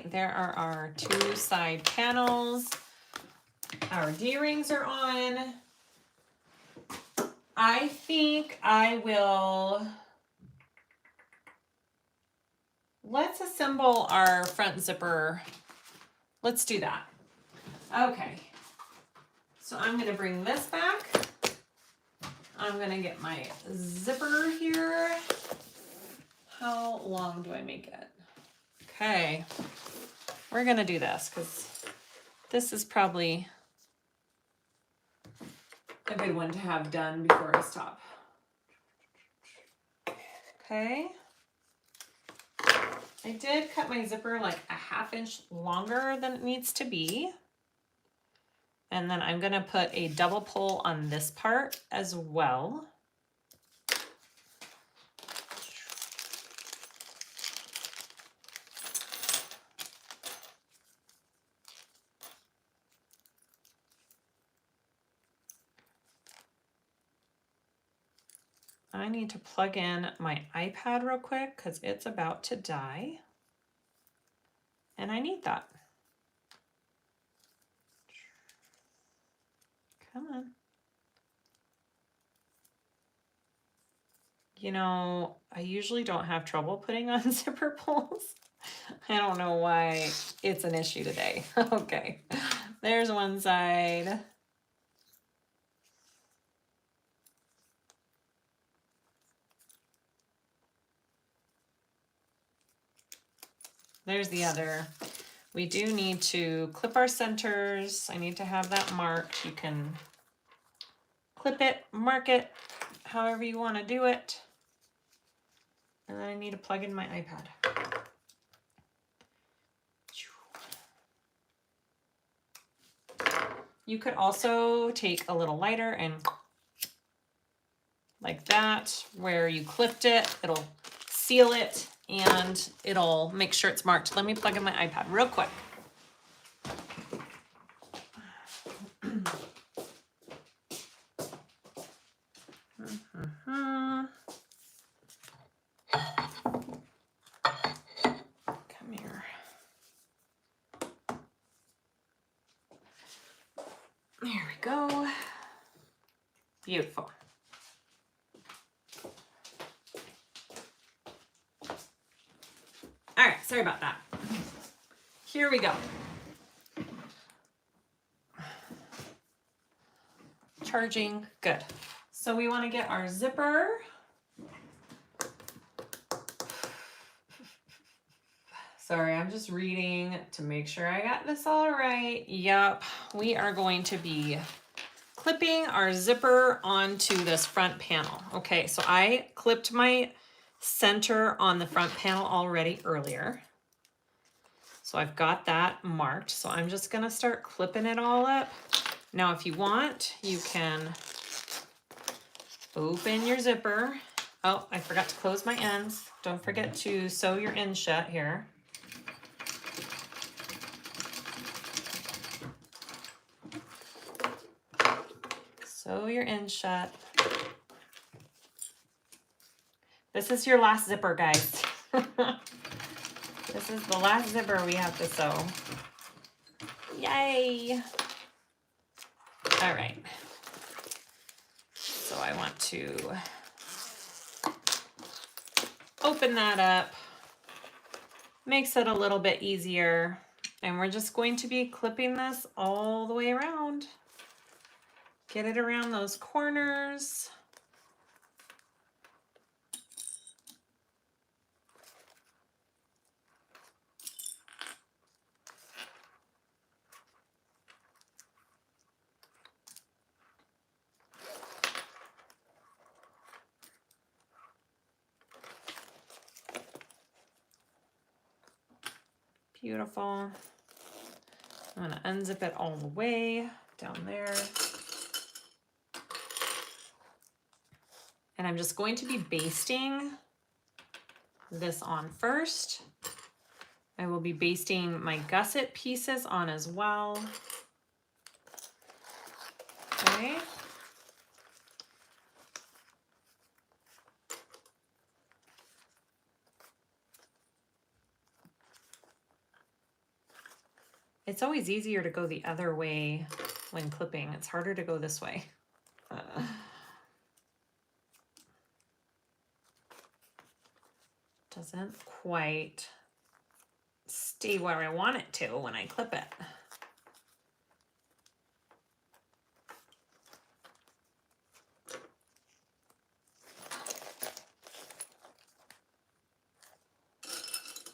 There are our two side panels. Our D-rings are on. I think I will, let's assemble our front zipper. Let's do that. Okay, so I'm gonna bring this back. I'm gonna get my zipper here. How long do I make it? Okay, we're gonna do this because this is probably a good one to have done before I stop. Okay. I did cut my zipper like a 1/2 inch longer than it needs to be. And then I'm gonna put a double pull on this part as well. I need to plug in my iPad real quick because it's about to die. And I need that. Come on. You know, I usually don't have trouble putting on zipper pulls. I don't know why it's an issue today. Okay, there's one side. There's the other. We do need to clip our centers. I need to have that marked. You can clip it, mark it, however you want to do it. And then I need to plug in my iPad. You could also take a little lighter and like that, where you clipped it, it'll seal it and it'll make sure it's marked. Let me plug in my iPad real quick. Come here. There we go. Beautiful. All right, sorry about that. Here we go. Charging, good. So we want to get our zipper. Sorry, I'm just reading to make sure I got this all right. Yep, we are going to be clipping our zipper onto this front panel. Okay, so I clipped my center on the front panel already earlier. So I've got that marked. So I'm just gonna start clipping it all up. Now, if you want, you can open your zipper. Oh, I forgot to close my ends. Don't forget to sew your ends shut here. Sew your ends shut. This is your last zipper, guys. This is the last zipper we have to sew. Yay! All right. So I want to open that up. Makes it a little bit easier. And we're just going to be clipping this all the way around. Get it around those corners. Beautiful. I'm going to unzip it all the way down there. And I'm just going to be basting this on first. I will be basting my gusset pieces on as well. Okay. It's always easier to go the other way when clipping. It's harder to go this way. Doesn't quite stay where I want it to when I clip it.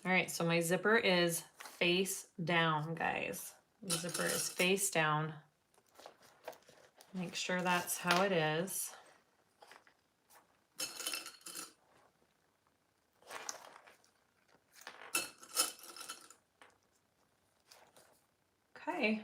All right, so my zipper is face down, guys. The zipper is face down. Make sure that's how it is. Okay.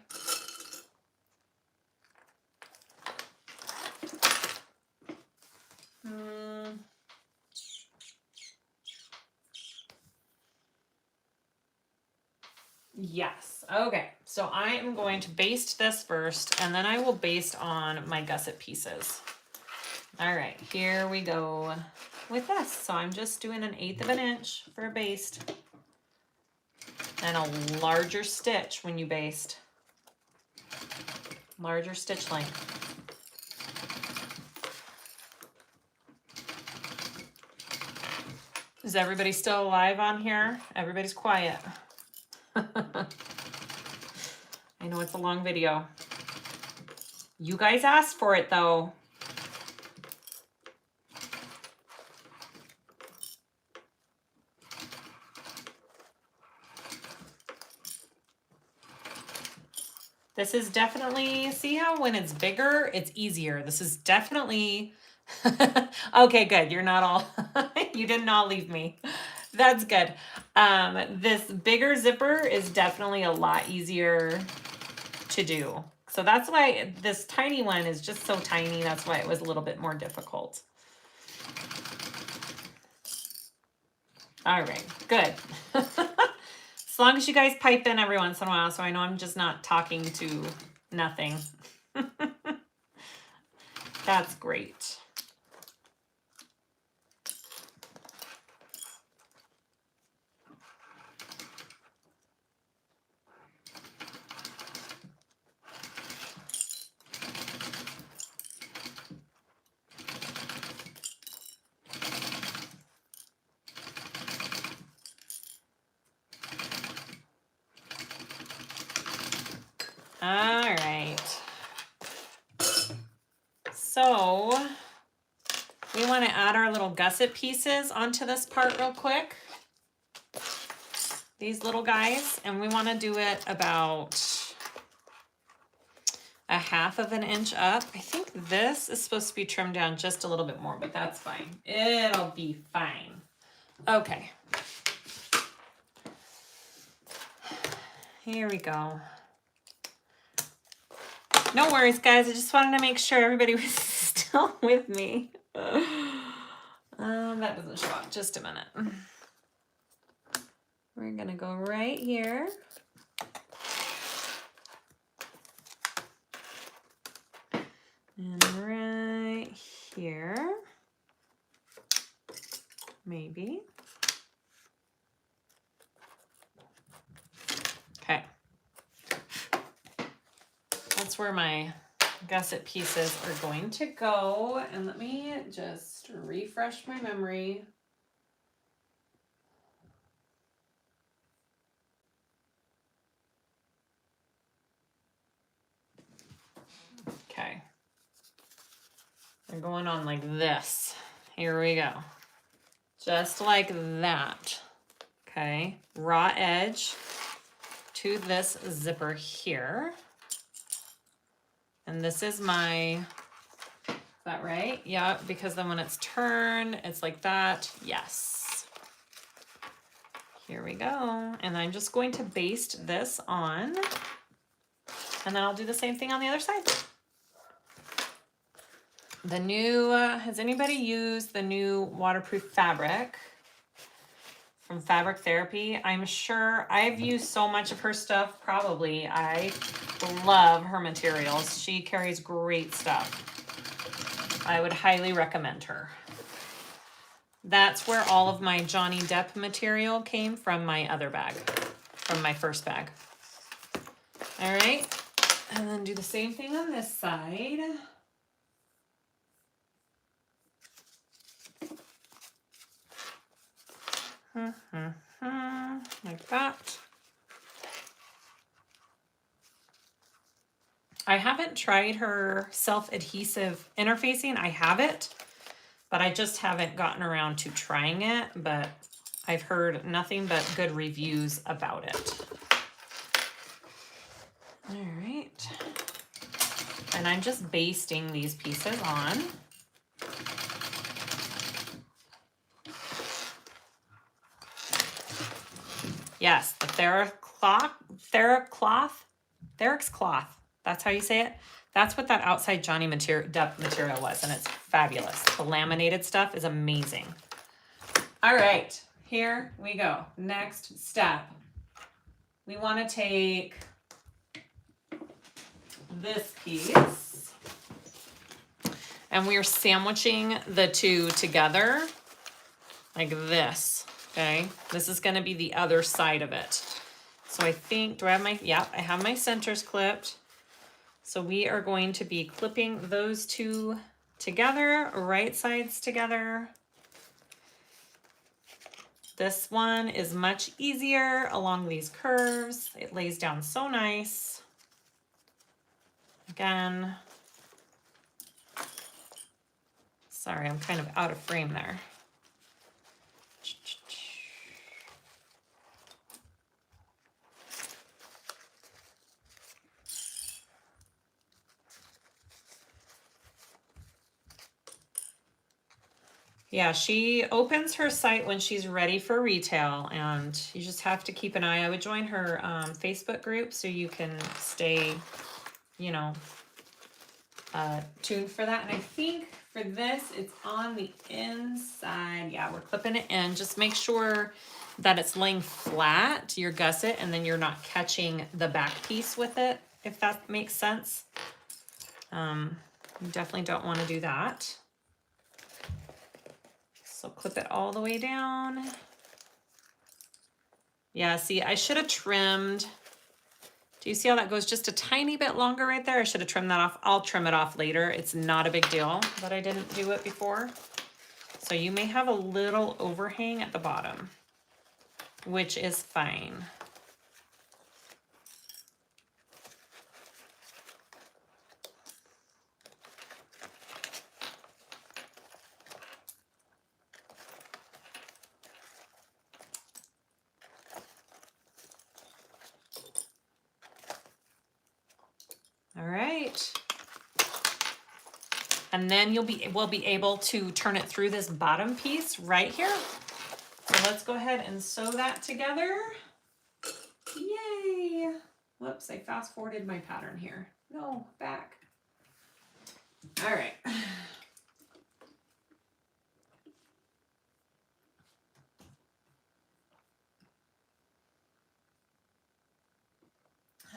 Yes. Okay. So I am going to baste this first, and then I will baste on my gusset pieces. All right, here we go with this. So I'm just doing 1/8 of an inch for a baste, and a larger stitch when you baste. Larger stitch length. Is everybody still alive on here? Everybody's quiet. I know it's a long video. You guys asked for it though. This is definitely, see how when it's bigger, it's easier. This is definitely, okay, good. You're not all, you didn't all leave me. That's good. This bigger zipper is definitely a lot easier to do. So that's why this tiny one is just so tiny. That's why it was a little bit more difficult. All right, good. As long as you guys pipe in every once in a while, so I know I'm just not talking to nothing. That's great. All right. So we want to add our little gusset pieces onto this part real quick. These little guys, and we want to do it about 1/2 of an inch up. I think this is supposed to be trimmed down just a little bit more, but that's fine. It'll be fine. Okay. Here we go. No worries, guys. I just wanted to make sure everybody was still with me. That doesn't show up. Just a minute. We're going to go right here. And right here. Maybe. Okay. That's where my gusset pieces are going to go. And let me just refresh my memory. Okay. They're going on like this. Here we go. Just like that. Okay. Raw edge to this zipper here. And this is my, is that right? Yeah, because then when it's turned, it's like that. Yes. Here we go. And I'm just going to baste this on. And then I'll do the same thing on the other side. The new, has anybody used the new waterproof fabric from Fabric Therapy? I'm sure I've used so much of her stuff, probably. I love her materials. She carries great stuff. I would highly recommend her. That's where all of my Johnny Depp material came from, my other bag, from my first bag. All right, and then do the same thing on this side. Like that. I haven't tried her self-adhesive interfacing. I have it, but I just haven't gotten around to trying it, but I've heard nothing but good reviews about it. All right. And I'm just basting these pieces on. Yes, the Therix cloth. That's how you say it. That's what that outside Johnny Depp material was, and it's fabulous. The laminated stuff is amazing. All right, here we go. Next step. We want to take this piece, and we're sandwiching the two together like this. Okay, this is going to be the other side of it. So I think, do I have my, yeah, I have my centers clipped. So we are going to be clipping those two together, right sides together. This one is much easier along these curves. It lays down so nice. Again, sorry, I'm kind of out of frame there. Yeah, she opens her site when she's ready for retail, and you just have to keep an eye. I would join her Facebook group so you can stay, you know, tuned for that. And I think for this, it's on the inside. Yeah, we're clipping it in. Just make sure that it's laying flat, your gusset, and then you're not catching the back piece with it, if that makes sense. You definitely don't want to do that. So clip it all the way down. Yeah, see, I should have trimmed. Do you see how that goes just a tiny bit longer right there? I should have trimmed that off. I'll trim it off later. It's not a big deal that I didn't do it before. So you may have a little overhang at the bottom, which is fine. All right. And then we'll be able to turn it through this bottom piece right here. So let's go ahead and sew that together. Yay. Whoops, I fast forwarded my pattern here. No, back. All right.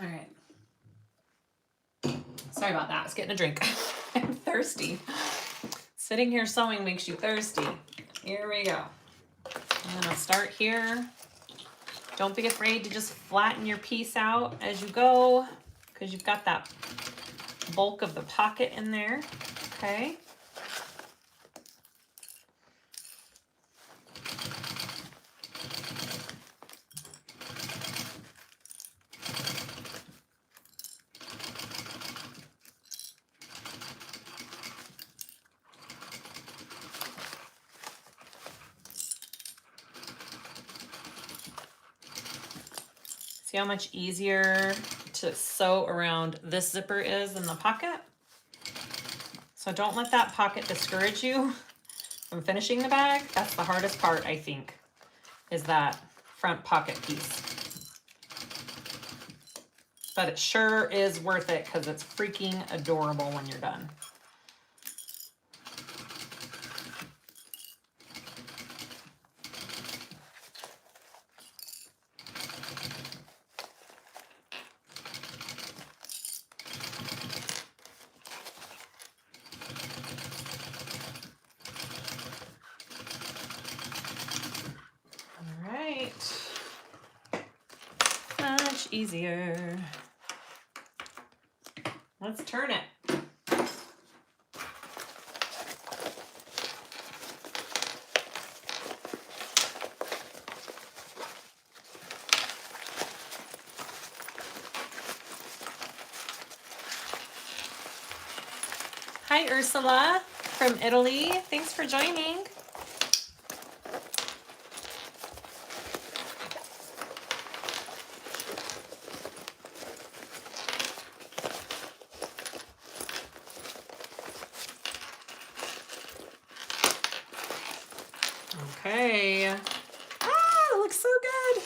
All right. Sorry about that. I was getting a drink. I'm thirsty. Sitting here sewing makes you thirsty. Here we go. I'm gonna start here. Don't be afraid to just flatten your piece out as you go, because you've got that bulk of the pocket in there. Okay. See how much easier to sew around this zipper is than the pocket? So don't let that pocket discourage you from finishing the bag. That's the hardest part, I think, is that front pocket piece. But it sure is worth it because it's freaking adorable when you're done. Much easier. Let's turn it. Hi, Ursula from Italy. Thanks for joining. Okay. Ah, it looks so good.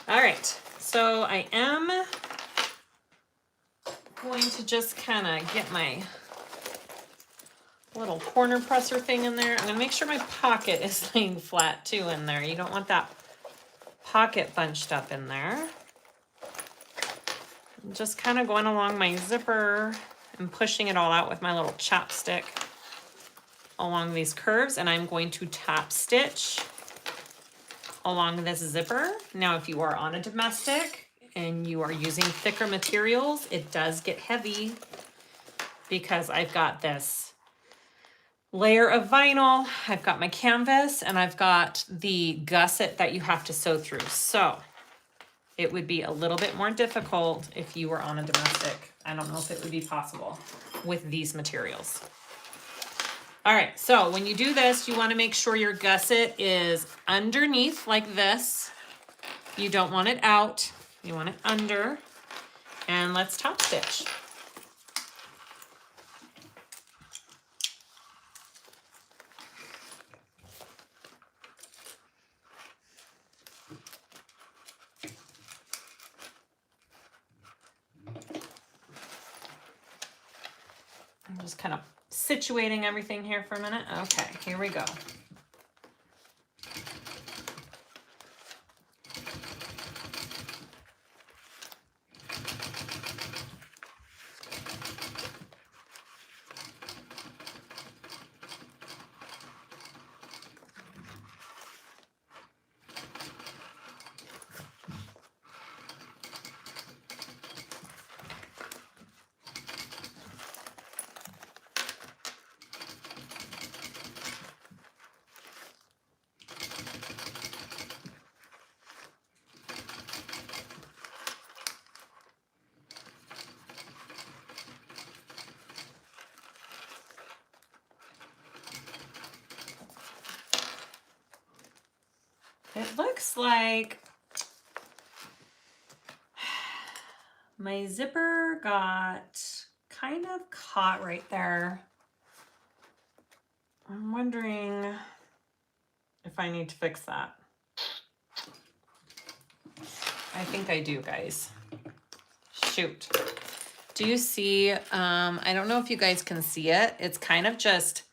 All right, so I am going to just kind of get my little corner presser thing in there. I'm gonna make sure my pocket is laying flat too in there. You don't want that pocket bunched up in there. I'm just kind of going along my zipper and pushing it all out with my little chopstick along these curves, and I'm going to top stitch along this zipper. Now, if you are on a domestic and you are using thicker materials, it does get heavy because I've got this layer of vinyl, I've got my canvas, and I've got the gusset that you have to sew through. So it would be a little bit more difficult if you were on a domestic. I don't know if it would be possible with these materials. All right, so when you do this, you want to make sure your gusset is underneath like this. You don't want it out, you want it under. And let's top stitch. just kind of situating everything here for a minute. Okay, here we go. It looks like my zipper got kind of caught right there. I'm wondering if I need to fix that. I think I do, guys. Shoot. Do you see, I don't know if you guys can see it. It's kind of just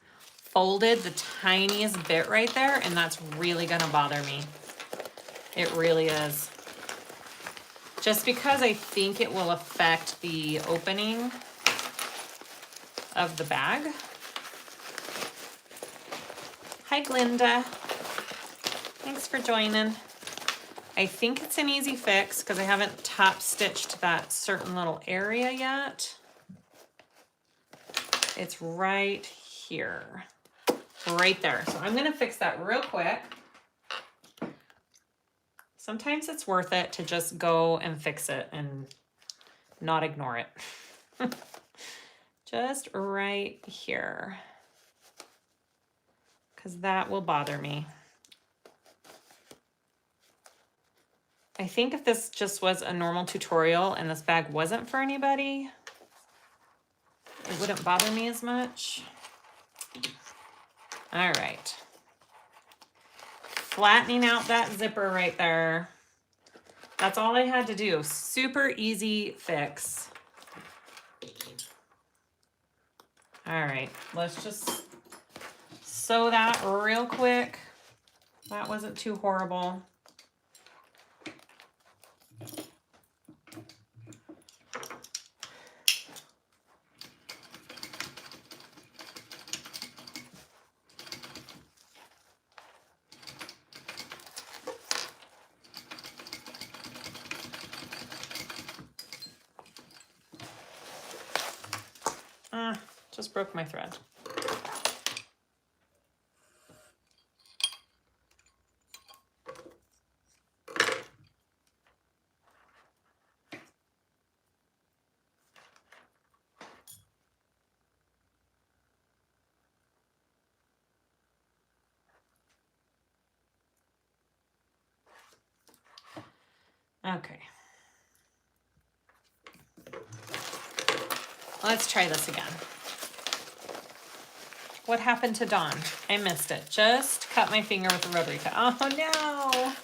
folded the tiniest bit right there, and that's really gonna bother me. It really is. Just because I think it will affect the opening of the bag. Hi, Glinda. Thanks for joining. I think it's an easy fix because I haven't top stitched that certain little area yet. It's right here, right there. So I'm gonna fix that real quick. Sometimes it's worth it to just go and fix it and not ignore it. Just right here, because that will bother me. I think if this just was a normal tutorial and this bag wasn't for anybody, it wouldn't bother me as much. All right. Flattening out that zipper right there. That's all I had to do. Super easy fix. All right, let's just sew that real quick. That wasn't too horrible. Just broke my thread. Okay. Let's try this again. What happened to Dawn? I missed it. Just cut my finger with a rotary cut. Oh no!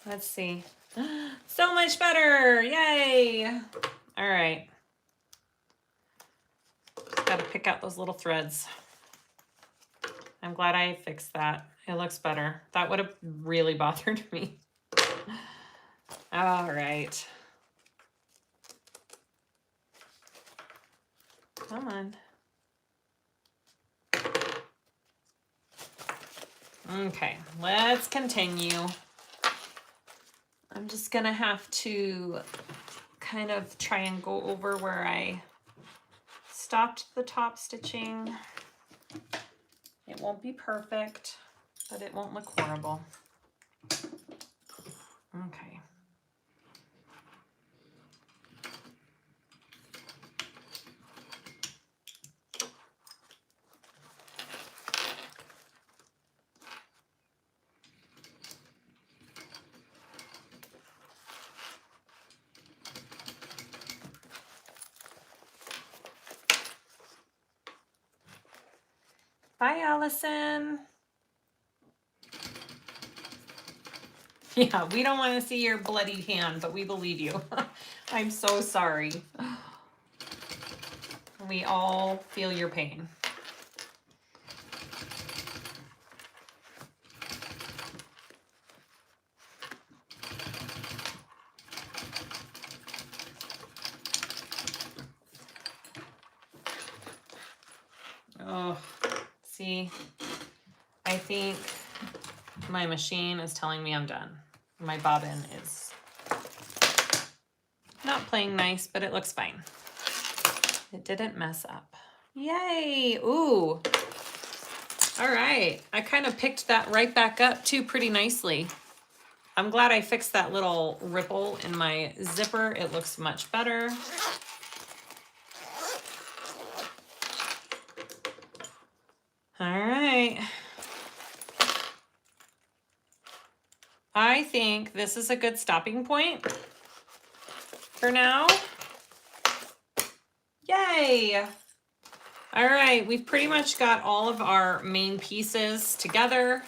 Let's see. So much better! Yay! All right. Got to pick out those little threads. I'm glad I fixed that. It looks better. That would have really bothered me. All right. Come on. Okay, let's continue. I'm just gonna have to kind of try and go over where I stopped the top stitching. It won't be perfect, but it won't look horrible. Okay. Bye, Allison. Yeah, we don't want to see your bloody hand, but we believe you. I'm so sorry. We all feel your pain. Oh, see, I think my machine is telling me I'm done. My bobbin is not playing nice, but it looks fine. It didn't mess up. Yay! Ooh. All right. I kind of picked that right back up too pretty nicely. I'm glad I fixed that little ripple in my zipper. It looks much better. All right. I think this is a good stopping point for now. Yay! All right, we've pretty much got all of our main pieces together.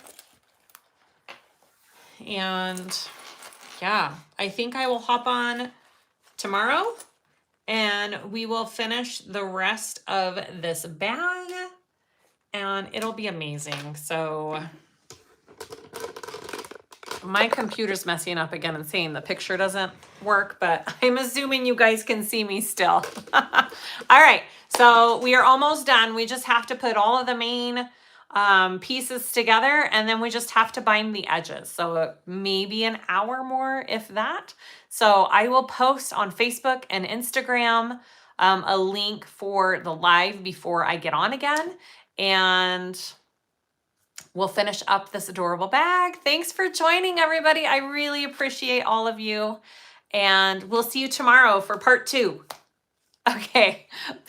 And yeah, I think I will hop on tomorrow and we will finish the rest of this bag and it'll be amazing. So my computer's messing up again and saying the picture doesn't work, but I'm assuming you guys can see me still. All right, so we are almost done. We just have to put all of the main pieces together and then we just have to bind the edges. So maybe an hour more, if that. So I will post on Facebook and Instagram a link for the live before I get on again. And we'll finish up this adorable bag. Thanks for joining, everybody. I really appreciate all of you. And we'll see you tomorrow for part 2. Okay.